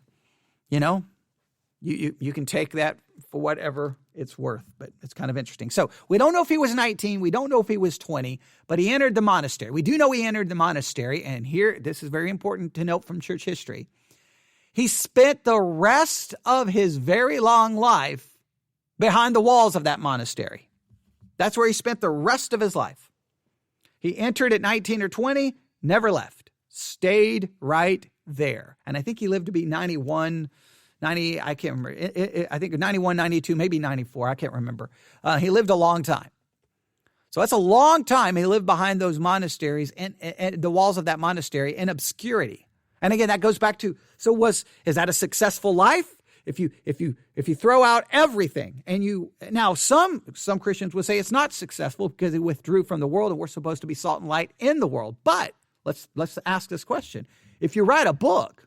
you can take that for whatever it's worth, but it's kind of interesting. So we don't know if he was 19. We don't know if he was 20, but he entered the monastery. We do know he entered the monastery. And here, this is very important to note from church history. He spent the rest of his very long life behind the walls of that monastery. That's where he spent the rest of his life. He entered at 19 or 20, never left, stayed right there. And I think he lived to be 91, 90, I can't remember. I think 91, 92, maybe 94. I can't remember. He lived a long time. So that's a long time he lived behind those monasteries and the walls of that monastery in obscurity. And again, that goes back to, is that a successful life? If you throw out everything now some Christians would say it's not successful because he withdrew from the world and we're supposed to be salt and light in the world. But let's ask this question. If you write a book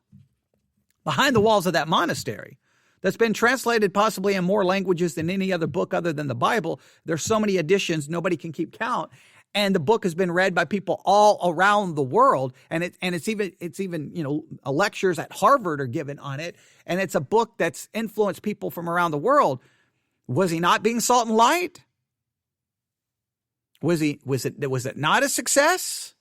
behind the walls of that monastery that's been translated possibly in more languages than any other book other than the Bible, there's so many editions, nobody can keep count. And the book has been read by people all around the world. And it's even lectures at Harvard are given on it. And it's a book that's influenced people from around the world. Was he not being salt and light? Was it not a success?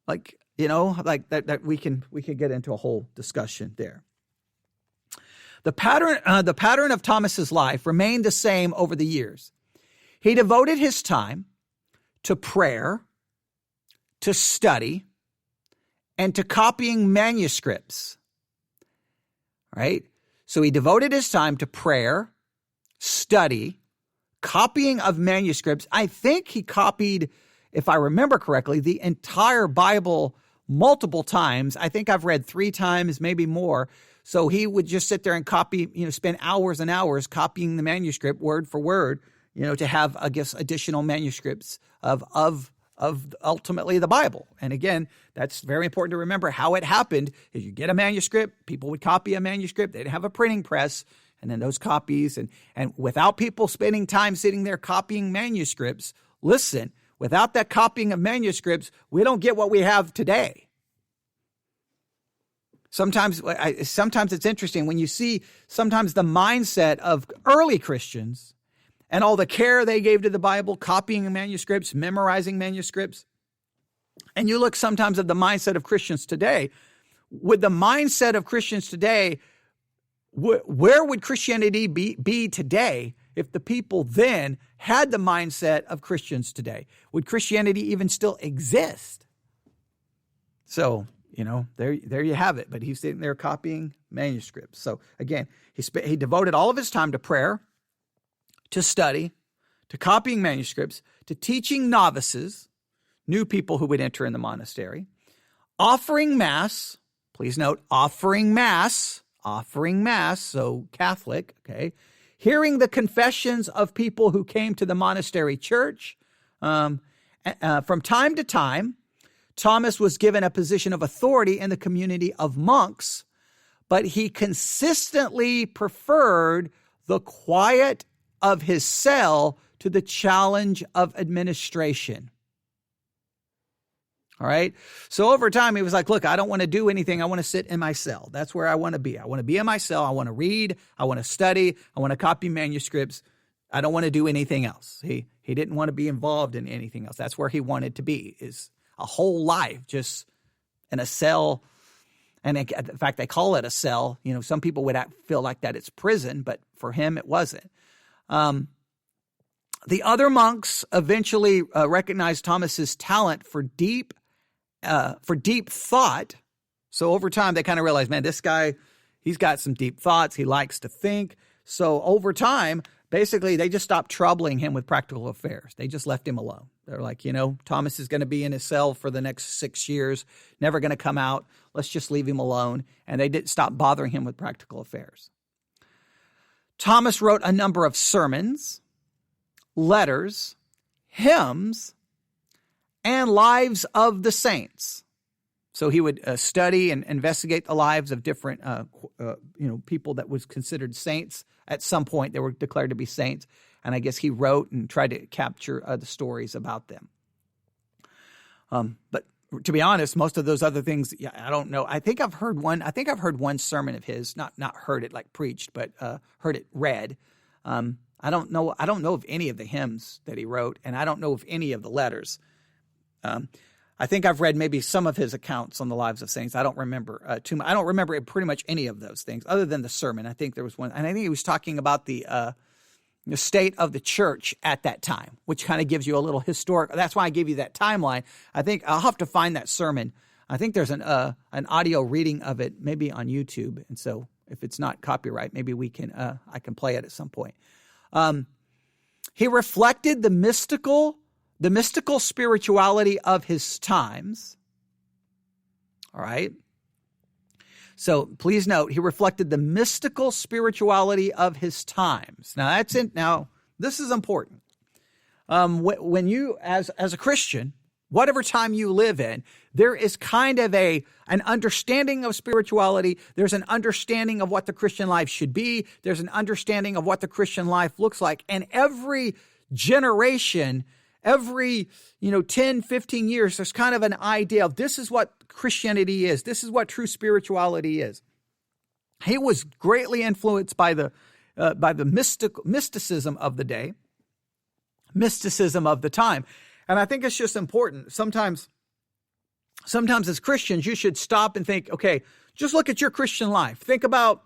That we can get into a whole discussion there. The pattern of Thomas's life remained the same over the years. He devoted his time to prayer, to study, and to copying manuscripts. Right? So he devoted his time to prayer, study, copying of manuscripts. I think he copied, if I remember correctly, the entire Bible multiple times. I think I've read 3 times, maybe more. So he would just sit there and copy, spend hours and hours copying the manuscript word for word, to have, I guess, additional manuscripts of ultimately the Bible. And again, that's very important to remember how it happened. If you get a manuscript, people would copy a manuscript. They'd have a printing press, and then those copies. And without people spending time sitting there copying manuscripts, listen, without that copying of manuscripts, we don't get what we have today. Sometimes it's interesting when you see sometimes the mindset of early Christians and all the care they gave to the Bible, copying manuscripts, memorizing manuscripts. And you look sometimes at the mindset of Christians today. With the mindset of Christians today, where would Christianity be today if the people then had the mindset of Christians today? Would Christianity even still exist? So, there you have it. But he's sitting there copying manuscripts. So again, he devoted all of his time to prayer, to study, to copying manuscripts, to teaching novices, new people who would enter in the monastery, offering Mass, please note, offering Mass, so Catholic, okay, hearing the confessions of people who came to the monastery church. From time to time, Thomas was given a position of authority in the community of monks, but he consistently preferred the quiet of his cell to the challenge of administration. All right. So over time, he was like, look, I don't want to do anything. I want to sit in my cell. That's where I want to be. I want to be in my cell. I want to read. I want to study. I want to copy manuscripts. I don't want to do anything else. He didn't want to be involved in anything else. That's where he wanted to be, is a whole life just in a cell. And in fact, they call it a cell. You know, some people would feel like that it's prison, but for him, it wasn't. The other monks eventually recognized Thomas's talent for deep thought. So over time, they kind of realized, man, this guy, he's got some deep thoughts. He likes to think. So over time, basically, they just stopped troubling him with practical affairs. They just left him alone. They're like, you know, Thomas is going to be in his cell for the next 6 years, never going to come out. Let's just leave him alone. And they didn't stop bothering him with practical affairs. Thomas wrote a number of sermons, letters, hymns, and lives of the saints. So he would study and investigate the lives of different, people that was considered saints. At some point, they were declared to be saints, and I guess he wrote and tried to capture the stories about them. But to be honest, most of those other things, I don't know. I think I've heard one sermon of his, not heard it like preached, but heard it read. I don't know of any of the hymns that he wrote, and I don't know of any of the letters. I think I've read maybe some of his accounts on the lives of saints. I don't remember too much. I don't remember pretty much any of those things other than the sermon. I think there was one, and I think he was talking about the state of the church at that time, which kind of gives you a little historic. That's why I gave you that timeline. I think I'll have to find that sermon. I think there's an audio reading of it, maybe on YouTube, and so if it's not copyright, maybe I can play it at some point. He reflected the mystical spirituality of his times. All right. So please note, he reflected the mystical spirituality of his times. Now this is important. When you, as a Christian, whatever time you live in, there is kind of an understanding of spirituality. There's an understanding of what the Christian life should be. There's an understanding of what the Christian life looks like. And every generation, every 10, 15 years, there's kind of an idea of this is what Christianity is. This is what true spirituality is. He was greatly influenced by the mysticism of the day, mysticism of the time. And I think it's just important. Sometimes as Christians, you should stop and think, okay, just look at your Christian life. Think about,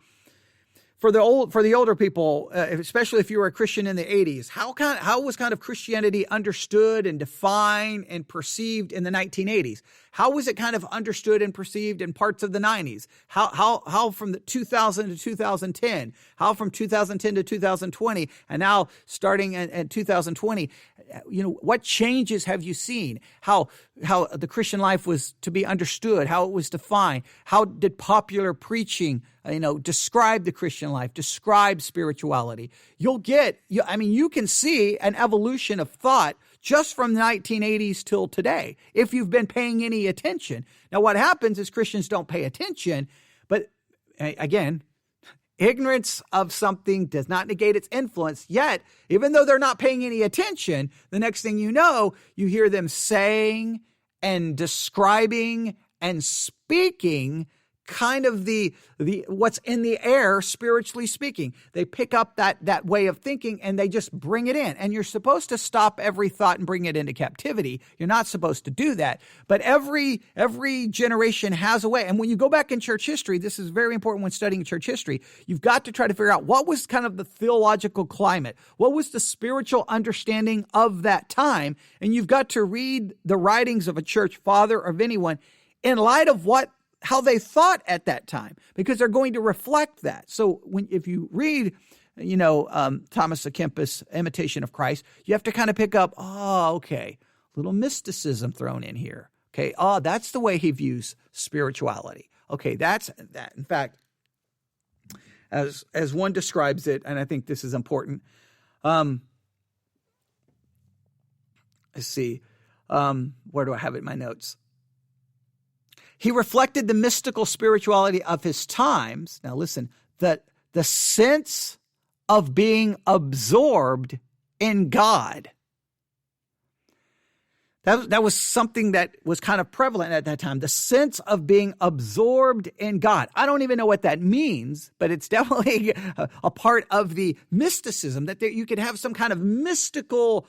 for the older people, especially if you were a Christian in the 80s, how was kind of Christianity understood and defined and perceived in the 1980s? How was it kind of understood and perceived in parts of the 90s? How from the 2000 to 2010? How from 2010 to 2020? And now starting in 2020, what changes have you seen? How the Christian life was to be understood, how it was defined, how did popular preaching describe the Christian life, describe spirituality. You can see an evolution of thought just from the 1980s till today, if you've been paying any attention. Now, what happens is Christians don't pay attention, but again, ignorance of something does not negate its influence. Yet, even though they're not paying any attention, the next thing you know, you hear them saying and describing and speaking kind of the what's in the air, spiritually speaking. They pick up that way of thinking and they just bring it in. And you're supposed to stop every thought and bring it into captivity. You're not supposed to do that. But every generation has a way. And when you go back in church history, this is very important when studying church history. You've got to try to figure out what was kind of the theological climate. What was the spiritual understanding of that time? And you've got to read the writings of a church father or of anyone in light of how they thought at that time, because they're going to reflect that. So if you read, Thomas Kempis, Imitation of Christ, you have to kind of pick up, little mysticism thrown in here. Okay, that's the way he views spirituality. Okay, that's that. In fact, as one describes it, and I think this is important. Let's see, where do I have it in my notes? He reflected the mystical spirituality of his times. Now listen, that the sense of being absorbed in God. That was something that was kind of prevalent at that time, the sense of being absorbed in God. I don't even know what that means, but it's definitely a part of the mysticism, that you could have some kind of mystical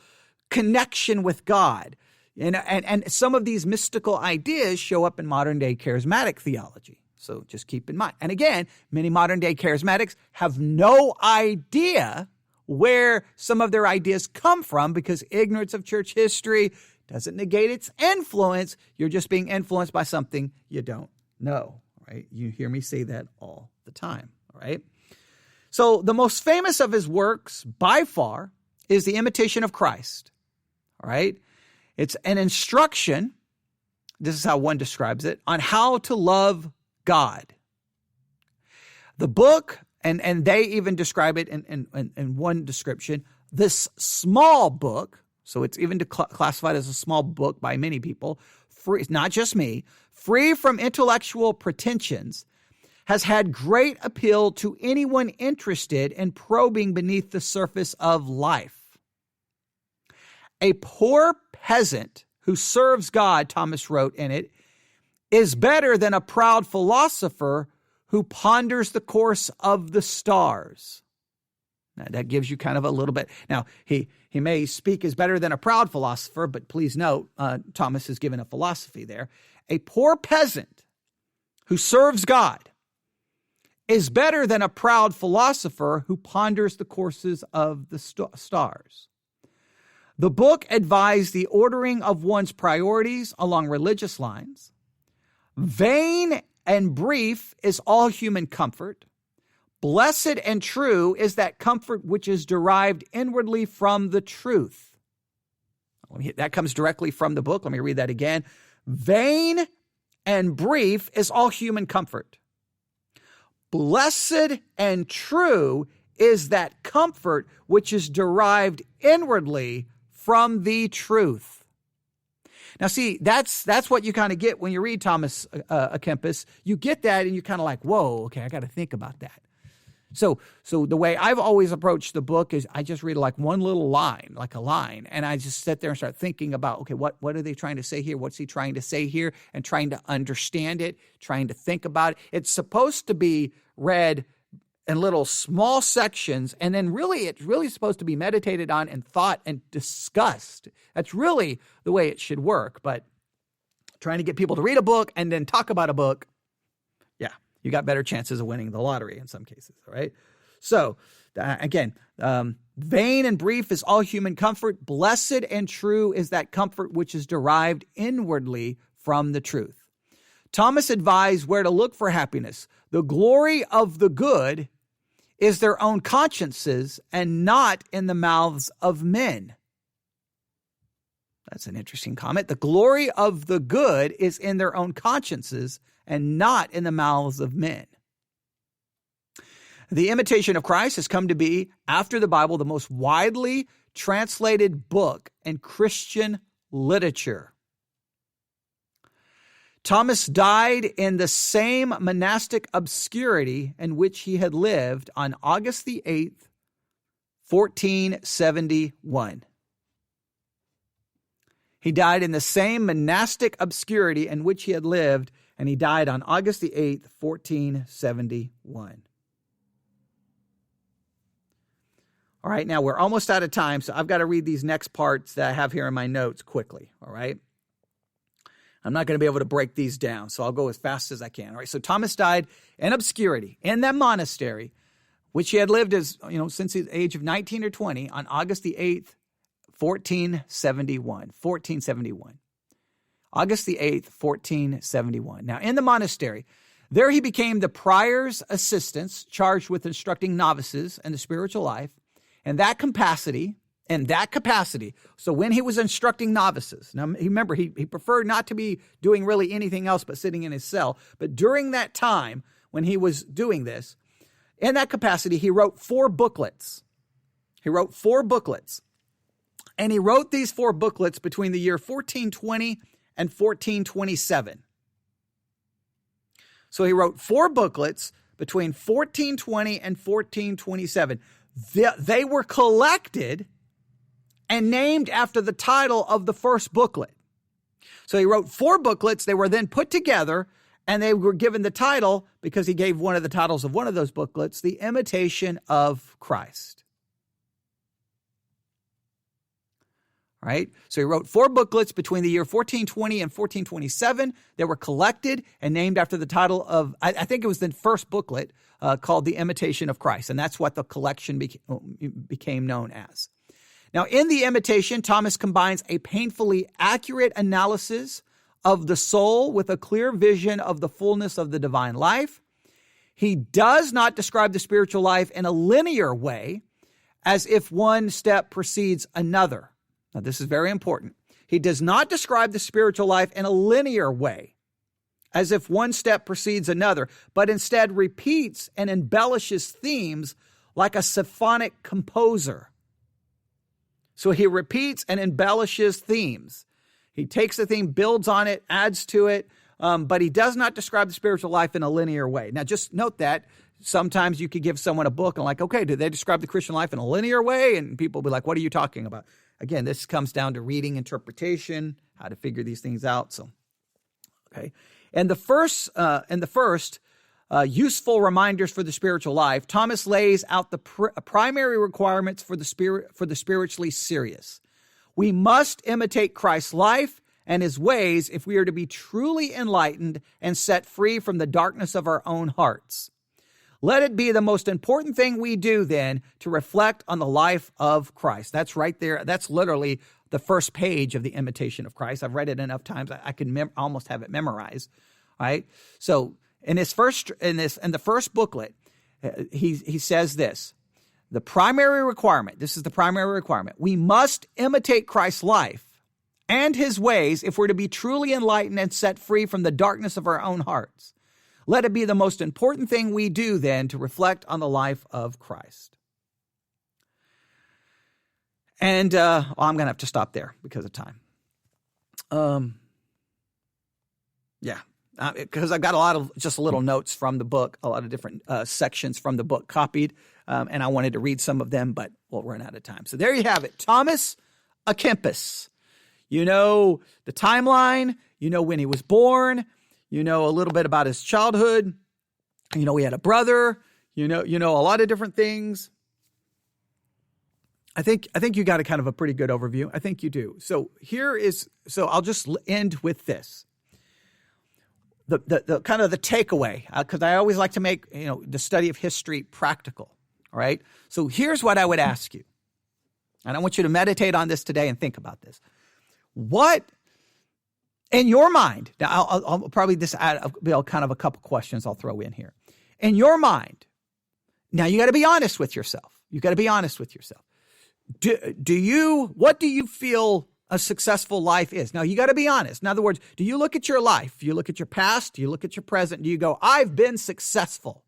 connection with God. And some of these mystical ideas show up in modern day charismatic theology. So just keep in mind. And again, many modern day charismatics have no idea where some of their ideas come from, because ignorance of church history doesn't negate its influence. You're just being influenced by something you don't know, right? You hear me say that all the time, all right? So the most famous of his works by far is The Imitation of Christ, all right? It's an instruction, this is how one describes it, on how to love God. The book, and they even describe it in one description, this small book, so it's even classified as a small book by many people, free, not just me, free from intellectual pretensions, has had great appeal to anyone interested in probing beneath the surface of life. A poor peasant who serves God, Thomas wrote in it, is better than a proud philosopher who ponders the course of the stars. Now, that gives you kind of a little bit. Now, he may speak as better than a proud philosopher, but please note, Thomas is given a philosophy there. A poor peasant who serves God is better than a proud philosopher who ponders the courses of the stars. The book advised the ordering of one's priorities along religious lines. Vain and brief is all human comfort. Blessed and true is that comfort which is derived inwardly from the truth. That comes directly from the book. Let me read that again. Vain and brief is all human comfort. Blessed and true is that comfort which is derived inwardly from the truth. Now, see, that's what you kind of get when you read Thomas à Kempis. You get that and you're kind of like, whoa, okay, I got to think about that. So the way I've always approached the book is I just read like one little line, like a line, and I just sit there and start thinking about, okay, what are they trying to say here? What's he trying to say here? And trying to understand it, trying to think about it. It's supposed to be read in little small sections, and then it's really supposed to be meditated on and thought and discussed. That's really the way it should work. But trying to get people to read a book and then talk about a book, yeah, you got better chances of winning the lottery in some cases, all right? So, again, vain and brief is all human comfort. Blessed and true is that comfort which is derived inwardly from the truth. Thomas advised where to look for happiness. The glory of the good is their own consciences and not in the mouths of men. That's an interesting comment. The glory of the good is in their own consciences and not in the mouths of men. The Imitation of Christ has come to be, after the Bible, the most widely translated book in Christian literature. Thomas died in the same monastic obscurity in which he had lived on August the 8th, 1471. He died in the same monastic obscurity in which he had lived, and he died on August the 8th, 1471. All right, now we're almost out of time, so I've got to read these next parts that I have here in my notes quickly, all right? I'm not going to be able to break these down, so I'll go as fast as I can. All right, so Thomas died in obscurity in that monastery, which he had lived since the age of 19 or 20 on August the 8th, 1471. August the 8th, 1471. Now, in the monastery, there he became the prior's assistant charged with instructing novices in the spiritual life. In that capacity, in that capacity. So when he was instructing novices, now remember, he preferred not to be doing really anything else but sitting in his cell. But during that time when he was doing this, in that capacity, he wrote 4 booklets. He wrote 4 booklets. And he wrote these 4 booklets between the year 1420 and 1427. So he wrote 4 booklets between 1420 and 1427. They were collected and named after the title of the first booklet. So he wrote 4 booklets. They were then put together, and they were given the title, because he gave one of the titles of one of those booklets, The Imitation of Christ. All right? So he wrote 4 booklets between the year 1420 and 1427. They were collected and named after the title of, I think it was the first booklet, called The Imitation of Christ. And that's what the collection became known as. Now, in The Imitation, Thomas combines a painfully accurate analysis of the soul with a clear vision of the fullness of the divine life. He does not describe the spiritual life in a linear way, as if one step precedes another. Now, this is very important. He does not describe the spiritual life in a linear way, as if one step precedes another, but instead repeats and embellishes themes like a symphonic composer. So he repeats and embellishes themes. He takes the theme, builds on it, adds to it, but he does not describe the spiritual life in a linear way. Now, just note that sometimes you could give someone a book and like, okay, do they describe the Christian life in a linear way? And people will be like, what are you talking about? Again, this comes down to reading, interpretation, how to figure these things out. So, okay. And the first useful reminders for the spiritual life, Thomas lays out the primary requirements for the spiritually serious. We must imitate Christ's life and his ways if we are to be truly enlightened and set free from the darkness of our own hearts. Let it be the most important thing we do then to reflect on the life of Christ. That's right there. That's literally the first page of The Imitation of Christ. I've read it enough times. I can almost have it memorized. Right? So in the first booklet, he says this. The primary requirement, this is the primary requirement, we must imitate Christ's life and his ways if we're to be truly enlightened and set free from the darkness of our own hearts. Let it be the most important thing we do then to reflect on the life of Christ. And I'm going to have to stop there because of time. Because I've got a lot of just little notes from the book, a lot of different sections from the book copied, and I wanted to read some of them, but we'll run out of time. So there you have it. Thomas à Kempis. You know the timeline. You know when he was born. You know a little bit about his childhood. You know he had a brother. You know a lot of different things. I think you got a kind of a pretty good overview. I think you do. So I'll just end with this. The kind of the takeaway, because I always like to make, the study of history practical. All right. So here's what I would ask you. And I want you to meditate on this today and think about this. What in your mind, now I'll probably just add kind of a couple questions I'll throw in here. In your mind, now you got to be honest with yourself. You got to be honest with yourself. What do you feel a successful life is? Now, you got to be honest. In other words, do you look at your life? Do you look at your past? Do you look at your present? Do you go, I've been successful?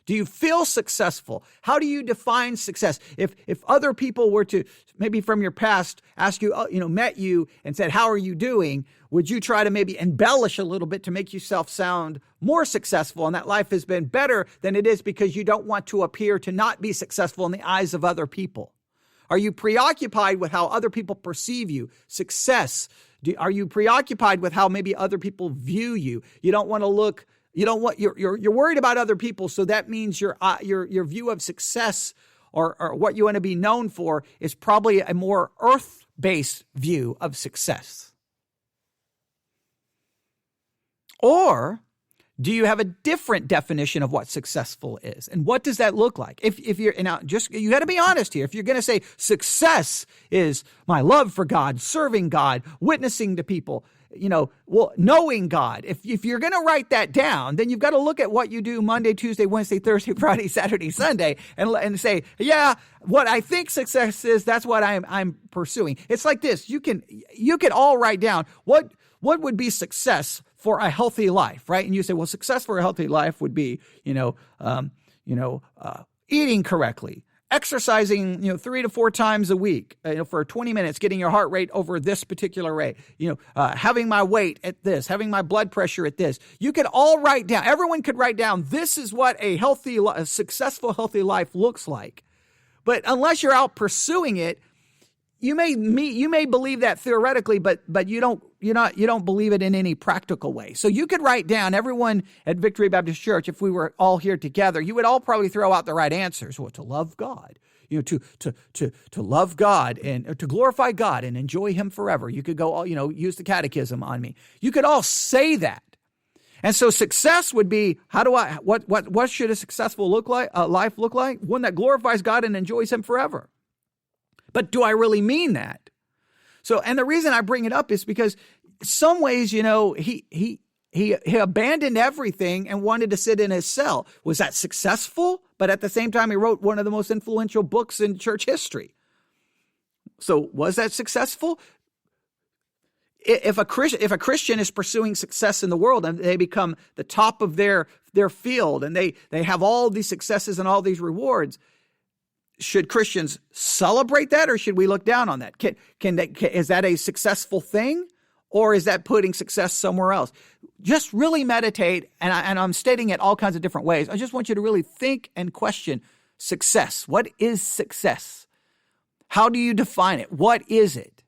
Do you feel successful? How do you define success? If other people were to, maybe from your past, ask you, met you and said, how are you doing? Would you try to maybe embellish a little bit to make yourself sound more successful and that life has been better than it is because you don't want to appear to not be successful in the eyes of other people? Are you preoccupied with how other people perceive you? Success. Are you preoccupied with how maybe other people view you? You don't want to look. You're worried about other people, so that means your view of success or what you want to be known for is probably a more earth-based view of success. Or do you have a different definition of what successful is? And what does that look like? If you're now you got to be honest here. If you're going to say success is my love for God, serving God, witnessing to people, knowing God. If you're going to write that down, then you've got to look at what you do Monday, Tuesday, Wednesday, Thursday, Friday, Saturday, Sunday, and say, yeah, what I think success is, that's what I'm pursuing. It's like this. You can all write down what would be success for a healthy life, right? And you say, well, success for a healthy life would be, eating correctly, exercising, 3 to 4 times a week, for 20 minutes, getting your heart rate over this particular rate, having my weight at this, having my blood pressure at this. You could all write down, everyone could write down, this is what a successful, healthy life looks like. But unless you're out pursuing it, you may believe that theoretically, but you don't believe it in any practical way. So you could write down, everyone at Victory Baptist Church, if we were all here together, you would all probably throw out the right answers. Well, to love God, to love God and to glorify God and enjoy Him forever. You could go, use the catechism on me. You could all say that. And so success would be, what should a successful life look like? One that glorifies God and enjoys Him forever. But do I really mean that? So, and the reason I bring it up is because some ways, he abandoned everything and wanted to sit in his cell. Was that successful? But at the same time, he wrote one of the most influential books in church history. So was that successful? If a Christian is pursuing success in the world and they become the top of their field and they have all these successes and all these rewards, should Christians celebrate that, or should we look down on that? Is that a successful thing, or is that putting success somewhere else? Just really meditate, and I'm stating it all kinds of different ways. I just want you to really think and question success. What is success? How do you define it? What is it?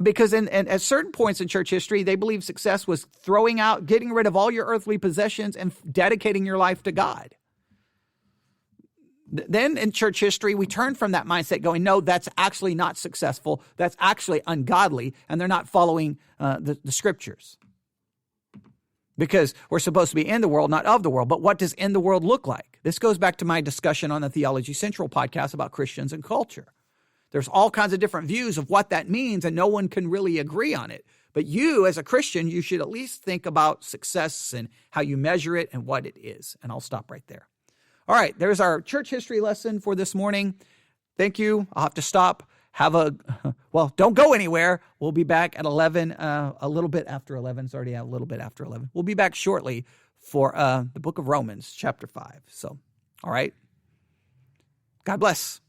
Because at certain points in church history, they believe success was getting rid of all your earthly possessions and dedicating your life to God. Then in church history, we turn from that mindset going, no, that's actually not successful. That's actually ungodly, and they're not following the scriptures. Because we're supposed to be in the world, not of the world. But what does in the world look like? This goes back to my discussion on the Theology Central podcast about Christians and culture. There's all kinds of different views of what that means, and no one can really agree on it. But you, as a Christian, you should at least think about success and how you measure it and what it is. And I'll stop right there. All right, there's our church history lesson for this morning. Thank you. I'll have to stop. Don't go anywhere. We'll be back at 11, a little bit after 11. It's already a little bit after 11. We'll be back shortly for the book of Romans, chapter 5. So, all right. God bless.